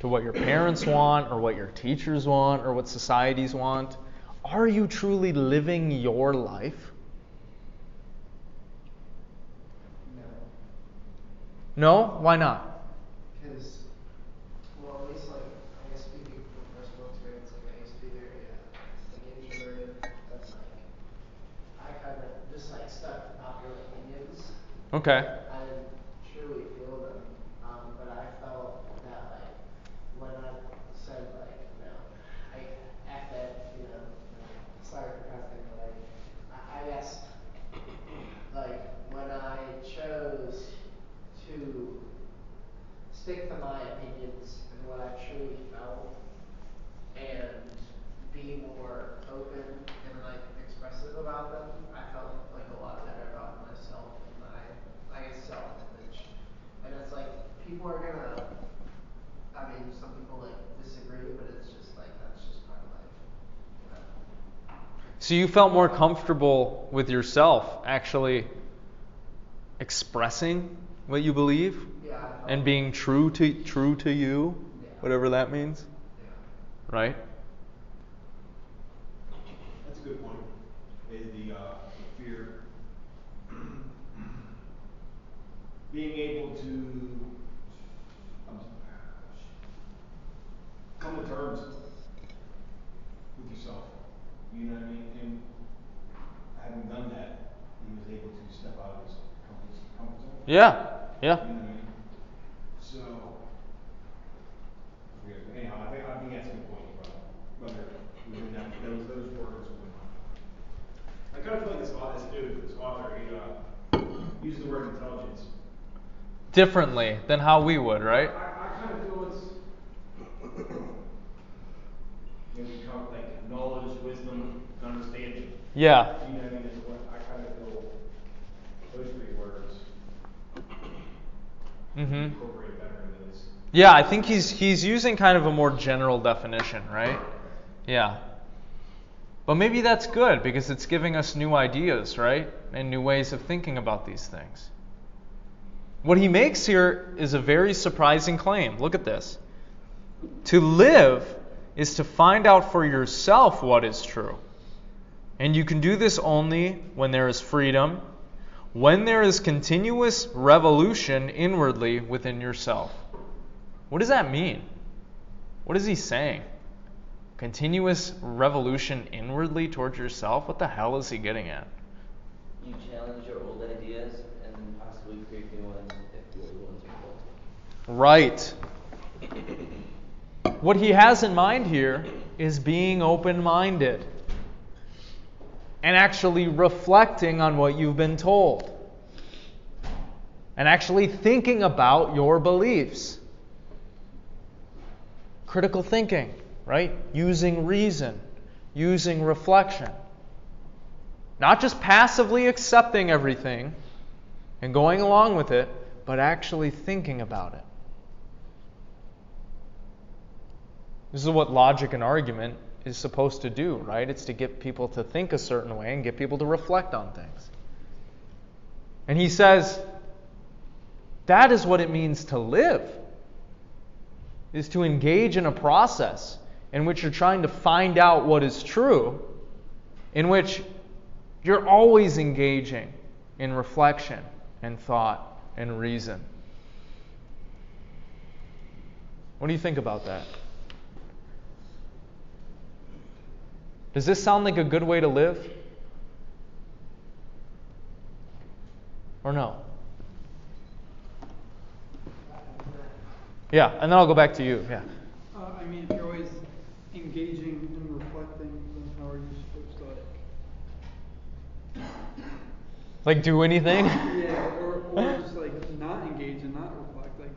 Speaker 1: to what your parents want or what your teachers want or what societies want, are you truly living your life? No? Why not?
Speaker 6: Because, well, at least, like, I guess speaking from personal experience, like, I used to be very, introverted, and, like, I kind of just, like, stuck to popular opinions.
Speaker 1: Okay.
Speaker 6: I didn't truly feel them, but I felt that, like, when I said, like, F it, sorry for cussing, but, like, I guess, like, when I chose to stick to my opinions and what I truly felt and be more open and like expressive about them, I felt like a lot better about myself and my, I guess, self-image. And it's like people are gonna, I mean, some people like disagree, but it's just like that's just part of life.
Speaker 1: So you felt more comfortable with yourself actually expressing what you believe?
Speaker 6: Yeah.
Speaker 1: And being true to you,
Speaker 6: Yeah.
Speaker 1: whatever that means?
Speaker 6: Yeah.
Speaker 1: Right?
Speaker 3: That's a good point. Is the fear being able to come to terms with yourself. You know what I mean? And having done that, he was able to step out of his comfort zone.
Speaker 1: Yeah. Yeah.
Speaker 3: You know what I mean? So, anyhow, I think that's a good point, whether within that, those words or not. I kind of feel like this author, he uses the word intelligence.
Speaker 1: Differently than how we would, right?
Speaker 3: I kind of feel it's maybe like knowledge, wisdom, and understanding.
Speaker 1: Yeah.
Speaker 3: You know what I mean? Is what I kind of feel those three words incorporate better into this.
Speaker 1: Yeah, I think he's using kind of a more general definition, right? Yeah. But maybe that's good because it's giving us new ideas, right? And new ways of thinking about these things. What he makes here is a very surprising claim. Look at this. To live is to find out for yourself what is true. And you can do this only when there is freedom, when there is continuous revolution inwardly within yourself. What does that mean? What is he saying? Continuous revolution inwardly towards yourself? What the hell is he getting at?
Speaker 4: You challenge your old ideas and then possibly create new ones if the old ones are full.
Speaker 1: Right. What he has in mind here is being open-minded and actually reflecting on what you've been told and actually thinking about your beliefs. Critical thinking, right? Using reason, using reflection. Not just passively accepting everything and going along with it, but actually thinking about it. This is what logic and argument is supposed to do, right? It's to get people to think a certain way and get people to reflect on things. And he says, that is what it means to live, is to engage in a process in which you're trying to find out what is true, in which you're always engaging in reflection and thought and reason. What do you think about that? Does this sound like a good way to live? Or no? Yeah, and then I'll go back to you. Yeah.
Speaker 9: I mean, if you're always engaging and reflecting, then how are you supposed to
Speaker 1: Like do anything?
Speaker 9: Yeah, or just like not engage and not reflect. Like,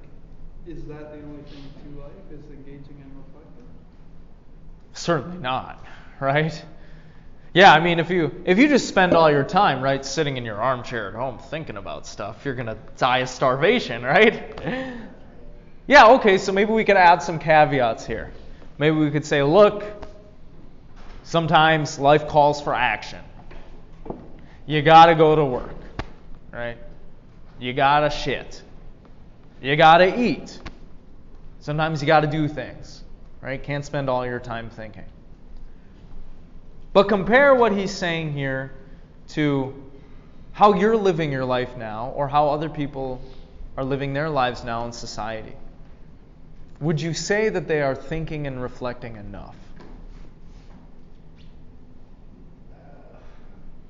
Speaker 9: is that the only thing to life? Is engaging and reflecting?
Speaker 1: Certainly not, right? Yeah, I mean, if you just spend all your time, right, sitting in your armchair at home thinking about stuff, you're gonna die of starvation, right? Yeah, okay, so maybe we could add some caveats here. Maybe we could say, look, sometimes life calls for action. You gotta go to work, right? You gotta shit. You gotta eat. Sometimes you gotta do things, right? Can't spend all your time thinking. But compare what he's saying here to how you're living your life now or how other people are living their lives now in society. Would you say that they are thinking and reflecting enough?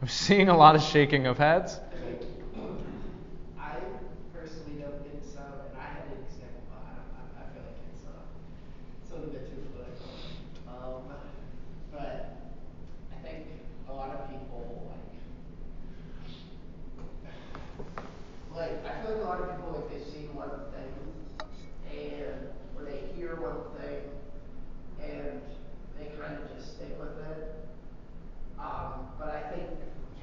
Speaker 1: I'm seeing a lot of shaking of heads.
Speaker 6: I personally don't think so, and I had an example, but I feel like it's a little bit too political. But I think a lot of people I feel like a lot of people they see one thing, and or they hear one thing, and they kind of just stick with it. But I think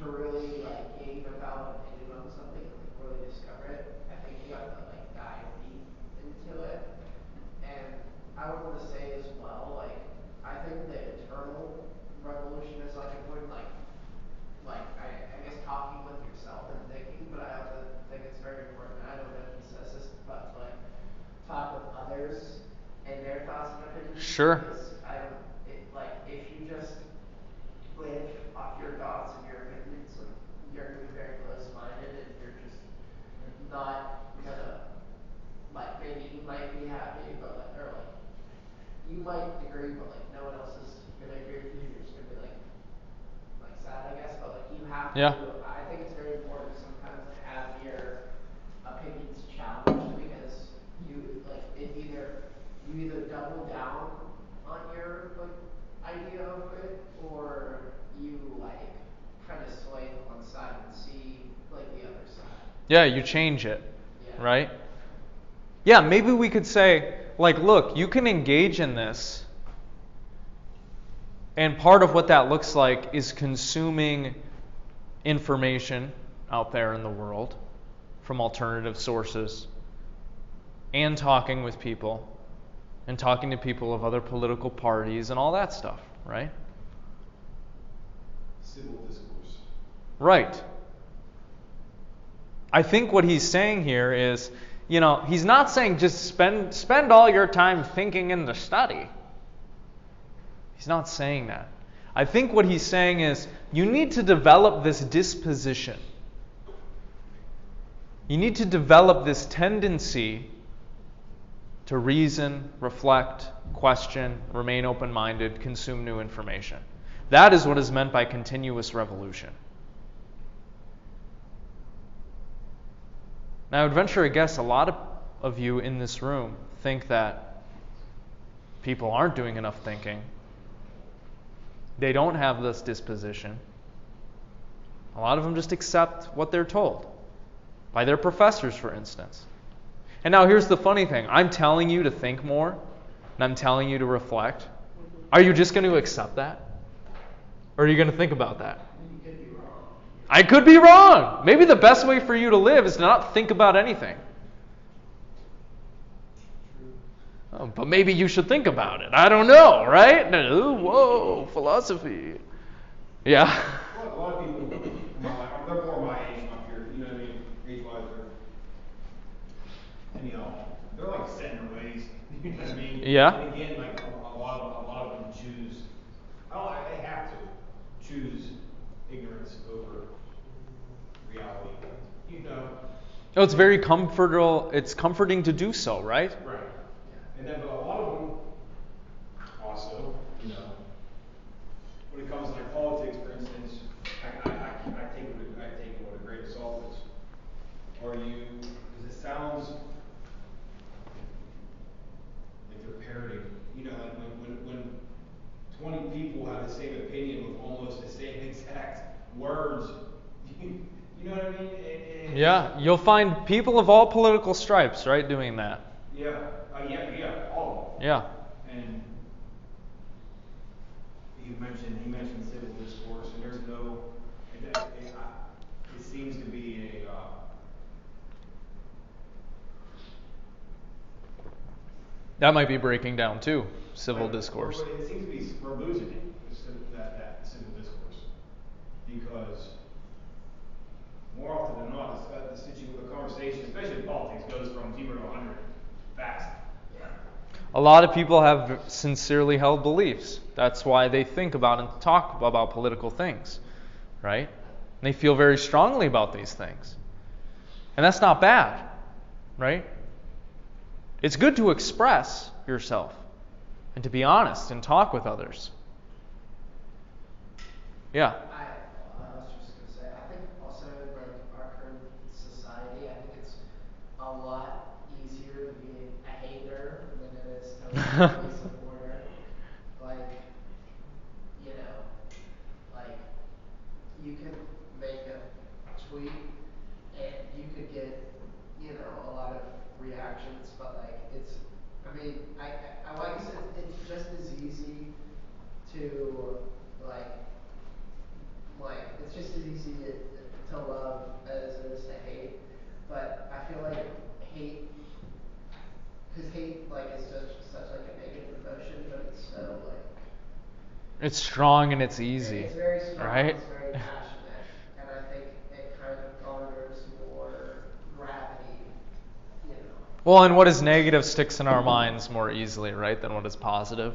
Speaker 6: to really gain a valid opinion on something, really discover it, I think you have to dive deep into it. And I would want to say as well, I think the internal revolution is important, I guess talking with yourself and thinking, but I also think it's very important. I don't know if he says this, but talk with others and their thoughts and opinions.
Speaker 1: Sure.
Speaker 6: Because if you just live off your thoughts and your opinions, you're going to be very close-minded and you're just not gonna maybe you might be happy, but you might agree, but no one else is gonna agree with you. You're just gonna be sad, I guess. But you have to.
Speaker 1: Yeah.
Speaker 6: I think it's very important sometimes to have your opinions challenged because you either double down on your idea of it, or you kind of sway to one side and see the other side.
Speaker 1: Yeah, you change it,
Speaker 6: Yeah.
Speaker 1: right? Yeah, maybe we could say, look, you can engage in this, and part of what that looks like is consuming information out there in the world from alternative sources, and talking with people, and talking to people of other political parties and all that stuff, right?
Speaker 3: civil discourse.
Speaker 1: Right. I think what he's saying here is, he's not saying just spend all your time thinking in the study. He's not saying that. I think what he's saying is you need to develop this disposition. You need to develop this tendency to reason, reflect, question, remain open-minded, consume new information. That is what is meant by continuous revolution. Now, I would venture a guess a lot of you in this room think that people aren't doing enough thinking. They don't have this disposition. A lot of them just accept what they're told by their professors, for instance. And now here's the funny thing. I'm telling you to think more, and I'm telling you to reflect. Are you just going to accept that? Or are you going to think about that?
Speaker 6: You could be wrong.
Speaker 1: I could be wrong. Maybe the best way for you to live is to not think about anything. Oh, but maybe you should think about it. I don't know, right? Ooh, whoa, philosophy. Yeah.
Speaker 3: A lot of people, they're more my age up here, you know what I mean? Age-wise, they're like set in their ways, you know what I mean?
Speaker 1: Yeah.
Speaker 3: And again, like a lot of them choose. They have to choose ignorance over reality,
Speaker 1: Oh, it's very comfortable. It's comforting to do so, right?
Speaker 3: Right. And then, but a lot of them also, when it comes to like politics, for instance, I take it with a grain of salt. Because it sounds like they're parroting. Like when 20 people have the same opinion with almost the same exact words, you know what I mean?
Speaker 1: Yeah, you'll find people of all political stripes, right, doing that.
Speaker 3: Yeah, all of them.
Speaker 1: Yeah.
Speaker 3: And he mentioned civil discourse, and there's no, it seems to be
Speaker 1: That might be breaking down too, civil discourse.
Speaker 3: It seems to be, we're losing it, that civil discourse, because more often than not, the conversation, especially in politics, goes from 0 to 100 fast.
Speaker 1: A lot of people have sincerely held beliefs. That's why they think about and talk about political things, right? And they feel very strongly about these things. And that's not bad, right? It's good to express yourself and to be honest and talk with others. Yeah.
Speaker 6: I was just going to say, I think also like our current society, I think it's a lot easier to be a hater than it is to be a supporter. Like, you could make a tweet and you could get, a lot of reactions, but like I said, it's just as easy to it's just as easy to love as it is to hate. But I feel like hate is just such like a negative emotion, but it's so
Speaker 1: it's strong and it's easy.
Speaker 6: It's very strong,
Speaker 1: right?
Speaker 6: It's very passionate, and I think it kind of garners more gravity,
Speaker 1: Well, and what is negative sticks in our minds more easily, right, than what is positive.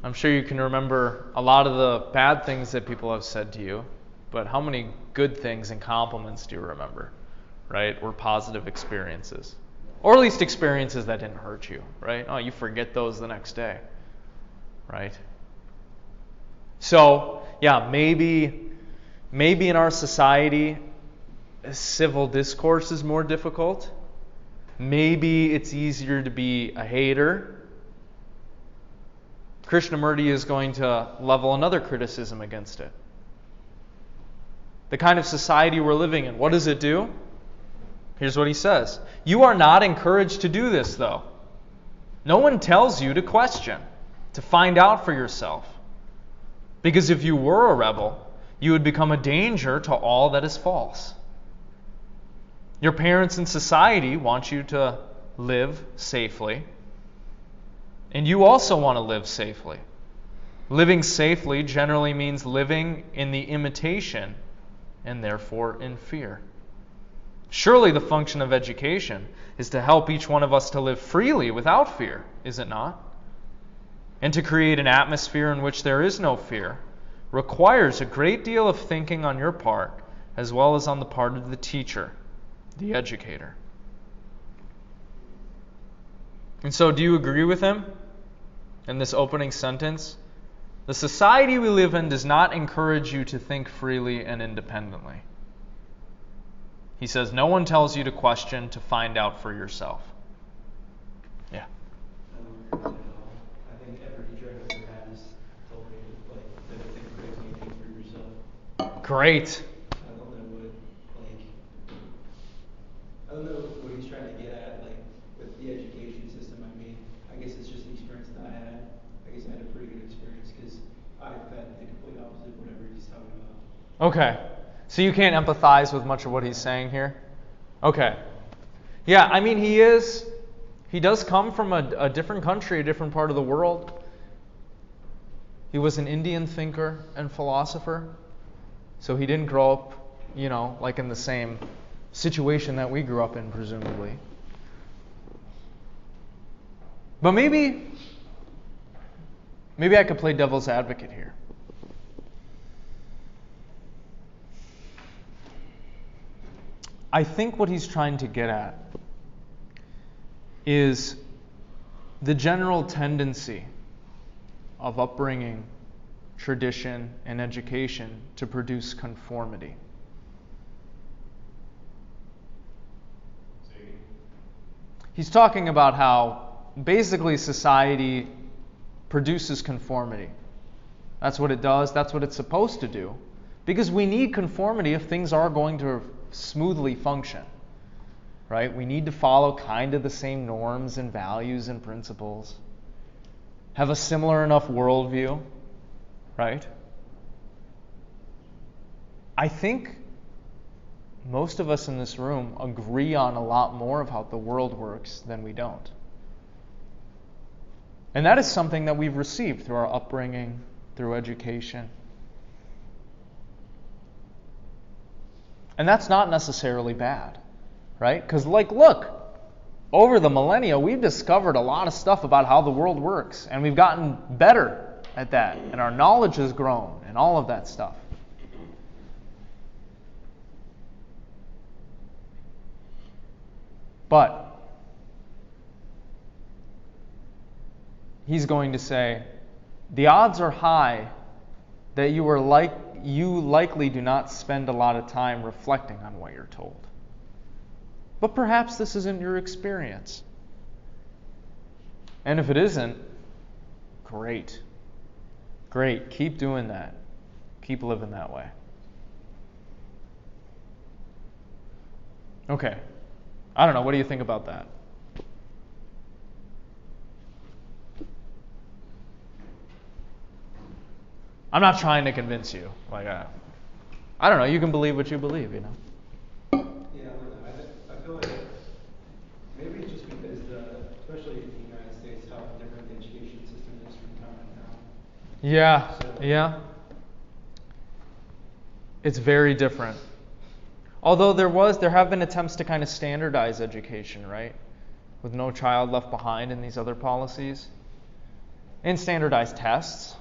Speaker 1: I'm sure you can remember a lot of the bad things that people have said to you, but how many good things and compliments do you remember, right, or positive experiences? Or at least experiences that didn't hurt you, right? Oh, you forget those the next day, right? So, yeah, maybe in our society, civil discourse is more difficult. Maybe it's easier to be a hater. Krishnamurti is going to level another criticism against it. The kind of society we're living in, what does it do? Here's what he says. You are not encouraged to do this, though. No one tells you to question, to find out for yourself. Because if you were a rebel, you would become a danger to all that is false. Your parents and society want you to live safely. And you also want to live safely. Living safely generally means living in the imitation and therefore in fear. Surely the function of education is to help each one of us to live freely without fear, is it not? And to create an atmosphere in which there is no fear requires a great deal of thinking on your part as well as on the part of the teacher, the educator. And so, do you agree with him in this opening sentence? The society we live in does not encourage you to think freely and independently. He says, no one tells you to question, to find out for yourself. Yeah.
Speaker 8: I think every teacher I've ever had has told me that to think critically and think for yourself.
Speaker 1: Great.
Speaker 8: I don't know what he's trying to get at, like with the education system. I mean, I guess it's just the experience that I had. I guess I had a pretty good experience because I've had the complete opposite of whatever he's talking about.
Speaker 1: Okay. So you can't empathize with much of what he's saying here? Okay. Yeah, I mean, he does come from a different country, a different part of the world. He was an Indian thinker and philosopher. So he didn't grow up, like in the same situation that we grew up in, presumably. But maybe I could play devil's advocate here. I think what he's trying to get at is the general tendency of upbringing, tradition, and education to produce conformity. He's talking about how basically society produces conformity. That's what it does. That's what it's supposed to do. Because we need conformity if things are going to smoothly function. Right? We need to follow kind of the same norms and values and principles. Have a similar enough worldview. Right? I think most of us in this room agree on a lot more of how the world works than we don't. And that is something that we've received through our upbringing, through education. And that's not necessarily bad, right? Because, look, over the millennia, we've discovered a lot of stuff about how the world works, and we've gotten better at that, and our knowledge has grown, and all of that stuff. But he's going to say, the odds are high that you likely do not spend a lot of time reflecting on what you're told. But perhaps this isn't your experience. And if it isn't, great. Great. Keep doing that. Keep living that way. Okay. I don't know. What do you think about that? I'm not trying to convince you. I don't know. You can believe what you believe,
Speaker 8: Yeah, I don't know. I feel like maybe it's just because, especially in the United States, how different the education system is from time to time.
Speaker 1: Yeah, yeah. It's very different. Although there have been attempts to kind of standardize education, right? With No Child Left Behind and these other policies. And standardized tests.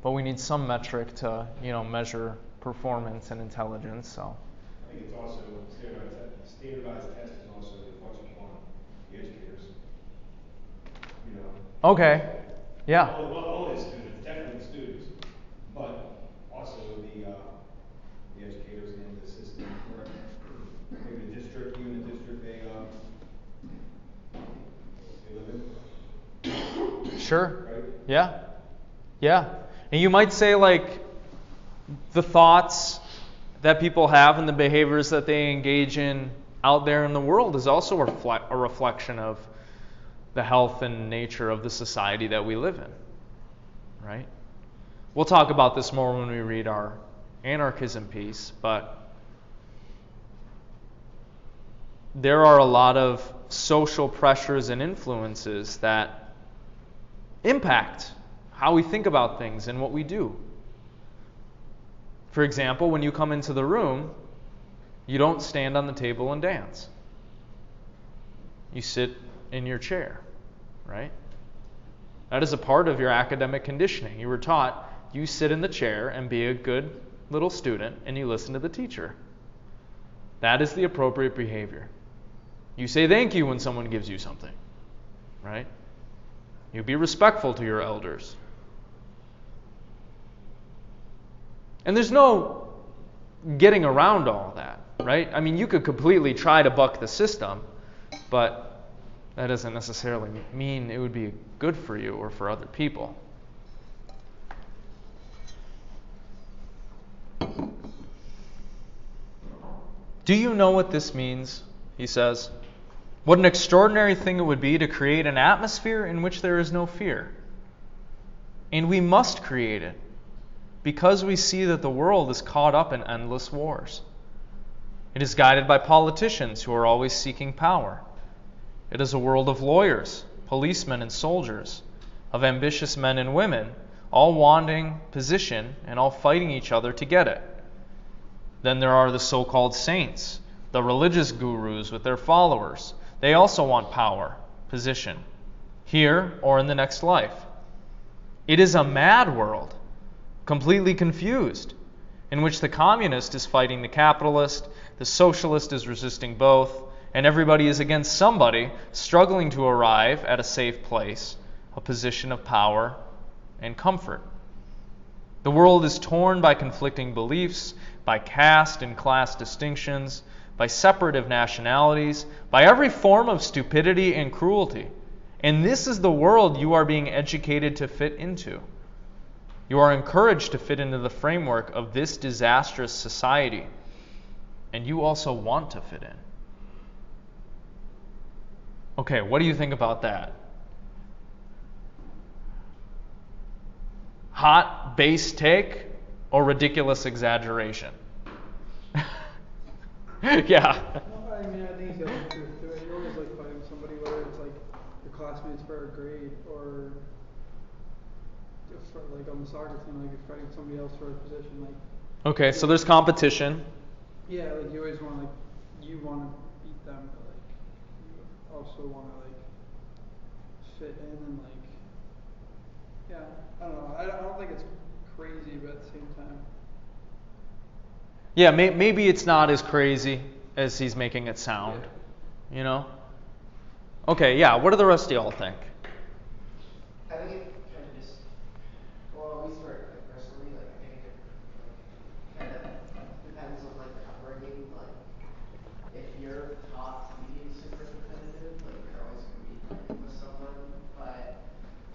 Speaker 1: But we need some metric to, measure performance and intelligence. So.
Speaker 3: I think it's also standardized test is also a reflection on the educators.
Speaker 1: Okay. Yeah.
Speaker 3: All the students, definitely the students, but also the educators and the system. Maybe the district, even the district they live in.
Speaker 1: Sure.
Speaker 3: Right?
Speaker 1: Yeah. Yeah. And you might say, the thoughts that people have and the behaviors that they engage in out there in the world is also a reflection of the health and nature of the society that we live in. Right? We'll talk about this more when we read our anarchism piece, but there are a lot of social pressures and influences that impact how we think about things and what we do. For example, when you come into the room, you don't stand on the table and dance. You sit in your chair, right? That is a part of your academic conditioning. You were taught you sit in the chair and be a good little student and you listen to the teacher. That is the appropriate behavior. You say thank you when someone gives you something, right? You be respectful to your elders. And there's no getting around all that, right? I mean, you could completely try to buck the system, but that doesn't necessarily mean it would be good for you or for other people. Do you know what this means? He says. What an extraordinary thing it would be to create an atmosphere in which there is no fear. And we must create it, because we see that the world is caught up in endless wars. It is guided by politicians who are always seeking power. It is a world of lawyers, policemen, and soldiers, of ambitious men and women, all wanting position and all fighting each other to get it. Then there are the so-called saints, the religious gurus with their followers. They also want power, position, here or in the next life. It is a mad world, completely confused, in which the communist is fighting the capitalist, the socialist is resisting both, and everybody is against somebody struggling to arrive at a safe place, a position of power and comfort. The world is torn by conflicting beliefs, by caste and class distinctions, by separative nationalities, by every form of stupidity and cruelty. And this is the world you are being educated to fit into. You are encouraged to fit into the framework of this disastrous society. And you also want to fit in. Okay, what do you think about that? Hot base take or ridiculous exaggeration? Yeah.
Speaker 9: No, I mean, I think he's got the truth to it. You're always like fighting somebody, whether it's like your classmates for a grade or for, like on the soccer team, like you're fighting somebody else for a position. Like,
Speaker 1: Okay, so there's competition.
Speaker 9: yeah, like you always want to, like, you want to beat them, but like you also want to like fit in and like, yeah, I don't know. I don't think it's crazy, but at the same time.
Speaker 1: Yeah, maybe it's not as crazy as he's making it sound, you know? Okay, yeah, what do the rest of y'all think?
Speaker 6: I think it kind of just, well, at least for like personally, like I think it kind of depends on like the upbringing. Like if you're taught to be super competitive, like you're always going to be fighting with someone. But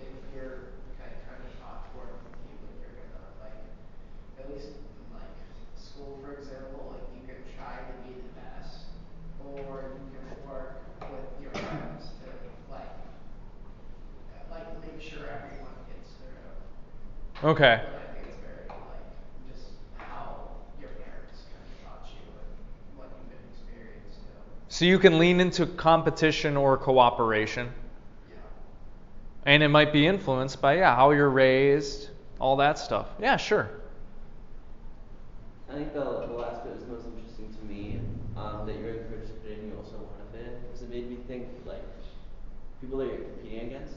Speaker 6: if you're kind of taught to work with people, you're gonna like, at least in like school, for example, like you can try to be the best, or you can work with your friends to like make sure everyone gets their own.
Speaker 1: Okay.
Speaker 6: But I think it's very like just how your parents kind of taught you and what you've been experienced to.
Speaker 1: So you can lean into competition or cooperation.
Speaker 6: Yeah.
Speaker 1: And it might be influenced by, how you're raised, all that stuff. Yeah, sure.
Speaker 4: I think the last bit was most interesting to me, that you're encouraged to fit in, you also want to fit in, because it made me think, like, people that you're competing against,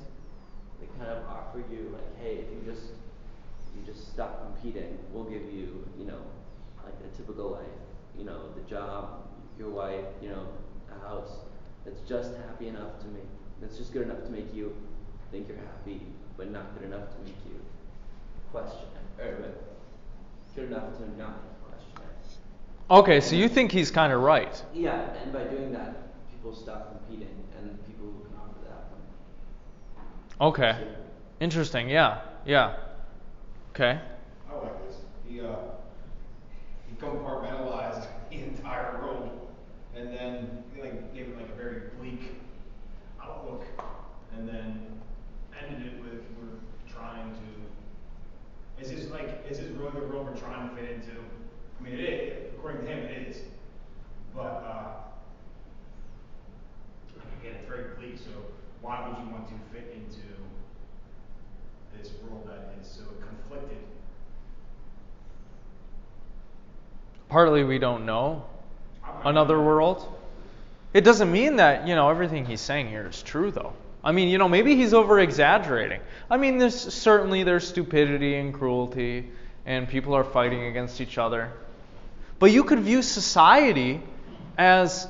Speaker 4: they kind of offer you, like, hey, if you just stop competing, we'll give you, like a typical life, the job, your wife, a house that's just happy enough to make, that's just good enough to make you think you're happy, but not good enough to make you question it, or good enough to not question it.
Speaker 1: Okay, so you think he's kind of right.
Speaker 4: Yeah, and by doing that, people stop competing, and people who can offer that one.
Speaker 1: Okay. Interesting, yeah. Okay.
Speaker 3: I like this. He compartmentalized the entire world, and then he gave it a very bleak outlook, and then ended it with we're trying to. Is this really the world we're trying to fit into? I mean, it is. According to him, it is. But again, it's very bleak. So why would you want to fit into this world that is so conflicted?
Speaker 1: Partly we don't know
Speaker 3: I
Speaker 1: another
Speaker 3: know.
Speaker 1: world. It doesn't mean that, everything he's saying here is true, though. I mean, maybe he's over-exaggerating. I mean, there's stupidity and cruelty, and people are fighting against each other. But you could view society as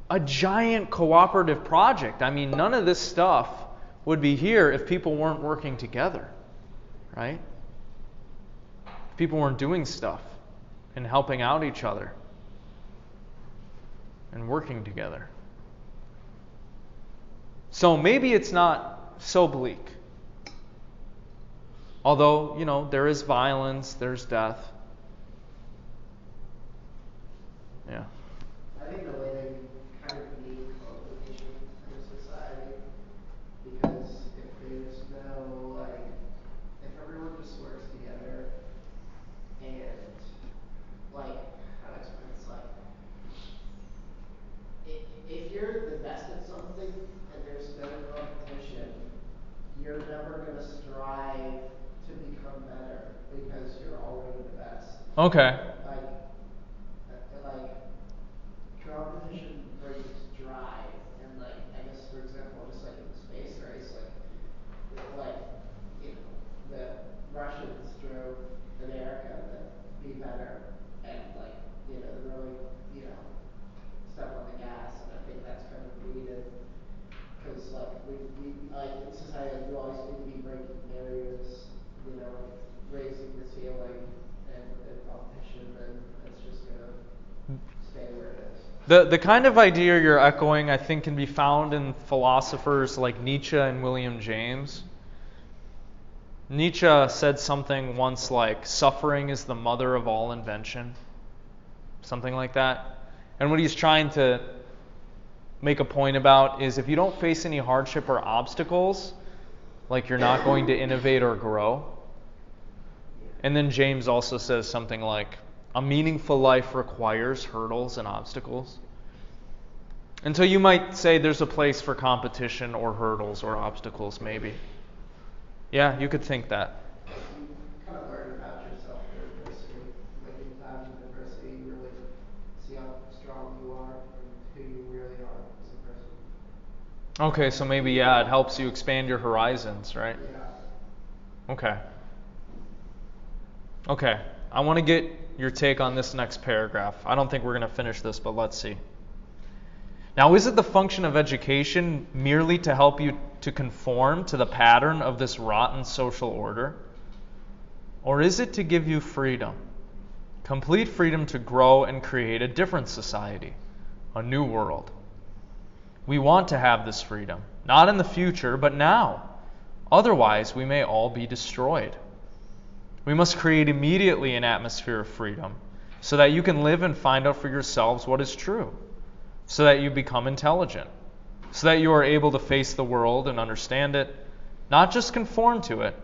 Speaker 1: a giant cooperative project. I mean, none of this stuff would be here if people weren't working together, right? If people weren't doing stuff and helping out each other and working together. So maybe it's not so bleak. Although, there is violence, there's death. Yeah.
Speaker 6: I think the way that you kind of need competition in a society, because if there's no, if everyone just works together and, how to explain this, if you're the best at something and there's no competition, you're never going to strive to become better because you're already the best.
Speaker 1: Okay.
Speaker 6: Competition brings drive, and I guess for example, just in the space race, the Russians drove America to be better and really step on the gas, and I think that's kind of needed because we in society we always need to be breaking barriers, raising the ceiling, and competition, and it's just gonna stay where it is.
Speaker 1: The kind of idea you're echoing, I think, can be found in philosophers like Nietzsche and William James. Nietzsche said something once like, suffering is the mother of all invention. Something like that. And what he's trying to make a point about is if you don't face any hardship or obstacles, you're not going to innovate or grow. And then James also says something like, a meaningful life requires hurdles and obstacles. And so you might say there's a place for competition or hurdles or obstacles, maybe. Yeah, you could think that.
Speaker 6: You kind of learn about yourself through adversity. In times of adversity, you really see how strong you are and who you really are as a person.
Speaker 1: Okay, so maybe, it helps you expand your horizons, right?
Speaker 6: Yeah.
Speaker 1: Okay, I want to get your take on this next paragraph. I don't think we're going to finish this, but let's see. Now, is it the function of education merely to help you to conform to the pattern of this rotten social order? Or is it to give you freedom, complete freedom to grow and create a different society, a new world? We want to have this freedom, not in the future, but now. Otherwise, we may all be destroyed. We must create immediately an atmosphere of freedom so that you can live and find out for yourselves what is true, so that you become intelligent, so that you are able to face the world and understand it, not just conform to it,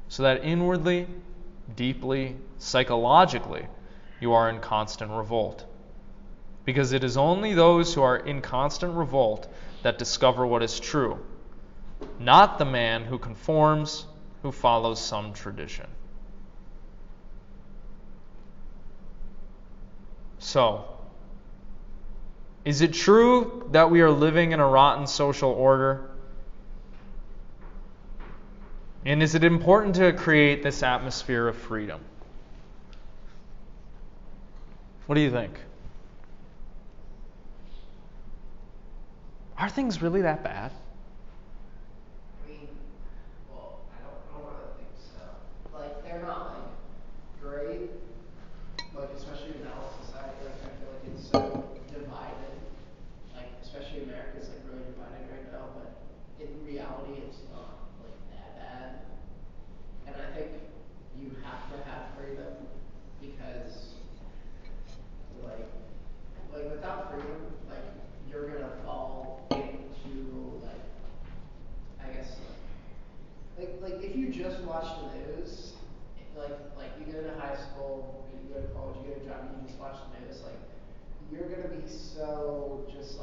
Speaker 1: so that inwardly, deeply, psychologically, you are in constant revolt. Because it is only those who are in constant revolt that discover what is true, not the man who conforms, who follows some tradition. So, is it true that we are living in a rotten social order? And is it important to create this atmosphere of freedom? What do you think? Are things really that bad?
Speaker 6: I mean, well, I don't really think so. They're not great. Especially in our society, I feel like it's so divided. Especially America's really divided right now. But in reality, it's not that bad. And I think you have to have freedom because, without freedom, you're gonna fall into I guess, if you just watch the news, you go to high school, you go to college, you get a job, and you just watch the news, you're gonna be so just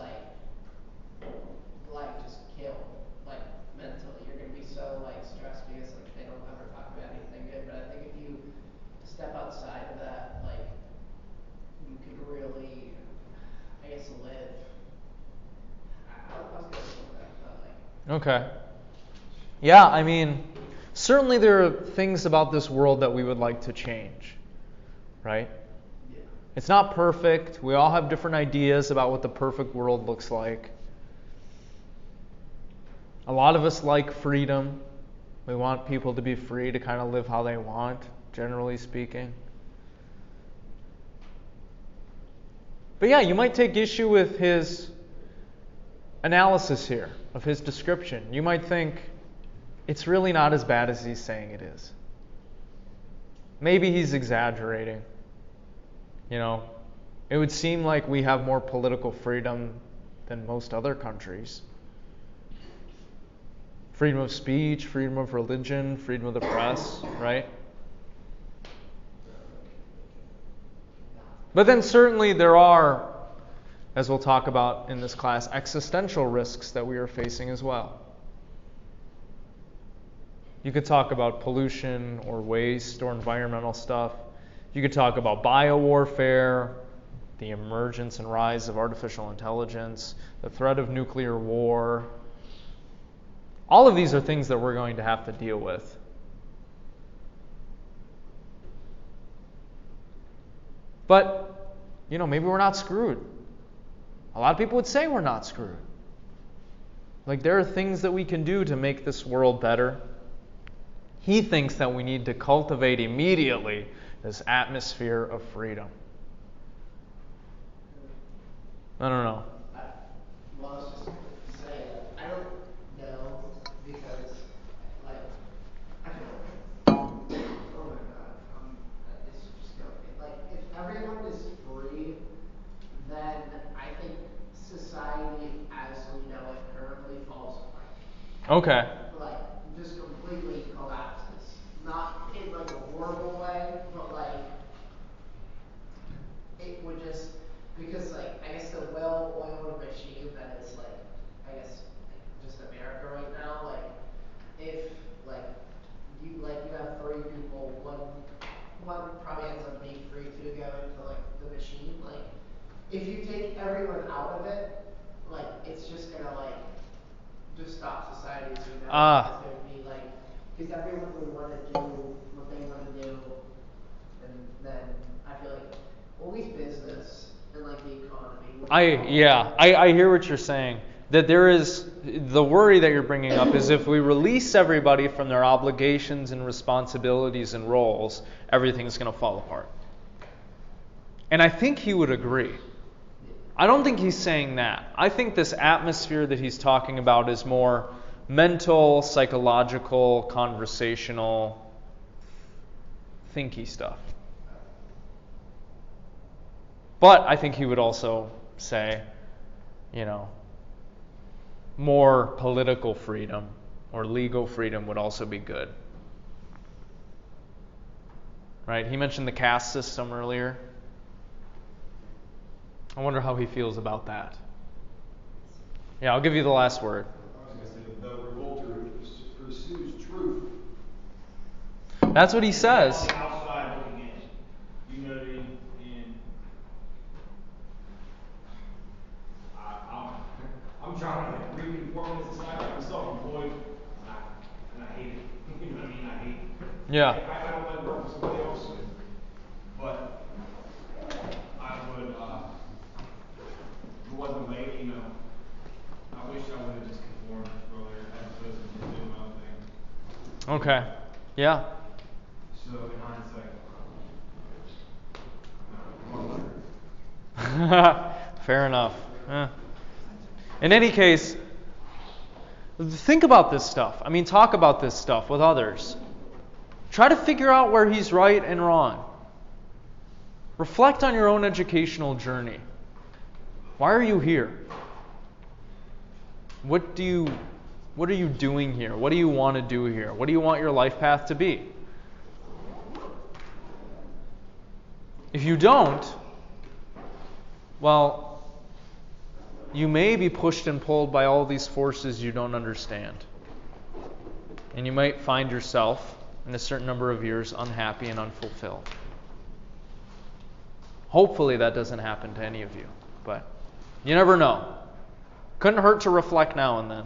Speaker 6: just killed. mentally. You're gonna be so like stressed because like they don't ever talk about anything good. But I think if you step outside of that, like you can really, I guess, live. I was gonna say that, but like.
Speaker 1: Okay. Yeah, I mean, certainly there are things about this world that we would like to change, right?
Speaker 6: Yeah.
Speaker 1: It's not perfect. We all have different ideas about what the perfect world looks like. A lot of us like freedom. We want people to be free to kind of live how they want, generally speaking. But yeah, you might take issue with his analysis here, of his description. You might think it's really not as bad as he's saying it is. Maybe he's exaggerating. You know, it would seem like we have more political freedom than most other countries. Freedom of speech, freedom of religion, freedom of the press, right? But then certainly there are, as we'll talk about in this class, existential risks that we are facing as well. You could talk about pollution or waste or environmental stuff. You could talk about biowarfare, the emergence and rise of artificial intelligence, the threat of nuclear war. All of these are things that we're going to have to deal with. But, you know, maybe we're not screwed. A lot of people would say we're not screwed. Like, there are things that we can do to make this world better. He thinks that we need to cultivate immediately this atmosphere of freedom. I don't know.
Speaker 6: Well, I was just going to say, I don't know, because, like, I feel like, oh my God, it's just going, like, if everyone is free, then I think society as we know it currently falls apart.
Speaker 1: Okay.
Speaker 6: Like, just completely collapses. Not in, like, a horrible way, but, like, it would just, because, like, I guess the well-oiled machine that is, like, I guess, like, just America right now, like, if, like, you have 3 people, one probably ends up being free to go into, like, the machine, like, if you take everyone out of it, like, it's just gonna, like, just stop society as we know, because there would be, like, because everyone would want to do what they want to do, and then I feel like, well, at least business and like the economy.
Speaker 1: I hear what you're saying. That there is, the worry that you're bringing up is if we release everybody from their obligations and responsibilities and roles, everything's going to fall apart. And I think he would agree. I don't think he's saying that. I think this atmosphere that he's talking about is more mental, psychological, conversational, thinky stuff. But I think he would also say, you know, more political freedom or legal freedom would also be good. Right? He mentioned the caste system earlier. I wonder how he feels about that. Yeah, I'll give you the last word.
Speaker 3: I was going to say, the revolter pursues truth.
Speaker 1: That's what he says.
Speaker 3: On the outside looking in. You know what I mean? And I'm trying to like reconform to society. I'm self-employed, and I hate it. You know what I mean? I hate it.
Speaker 1: Yeah.
Speaker 3: I don't like working for somebody else, but I would, if it wasn't late, you know, I wish I would have just conformed earlier as opposed to just doing my own thing.
Speaker 1: Okay. Yeah.
Speaker 3: So in hindsight,
Speaker 1: Fair enough. In any case, think about this stuff. I mean, talk about this stuff with others. Try to figure out where he's right and wrong. Reflect on your own educational journey. Why are you here? What are you doing here? What do you want to do here? What do you want your life path to be? If you don't, well, you may be pushed and pulled by all these forces you don't understand. And you might find yourself in a certain number of years unhappy and unfulfilled. Hopefully that doesn't happen to any of you, but you never know. Couldn't hurt to reflect now and then.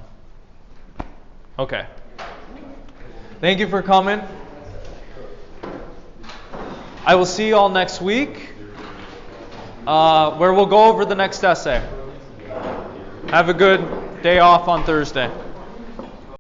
Speaker 1: Okay. Thank you for coming. I will see you all next week, where we'll go over the next essay. Have a good day off on Thursday.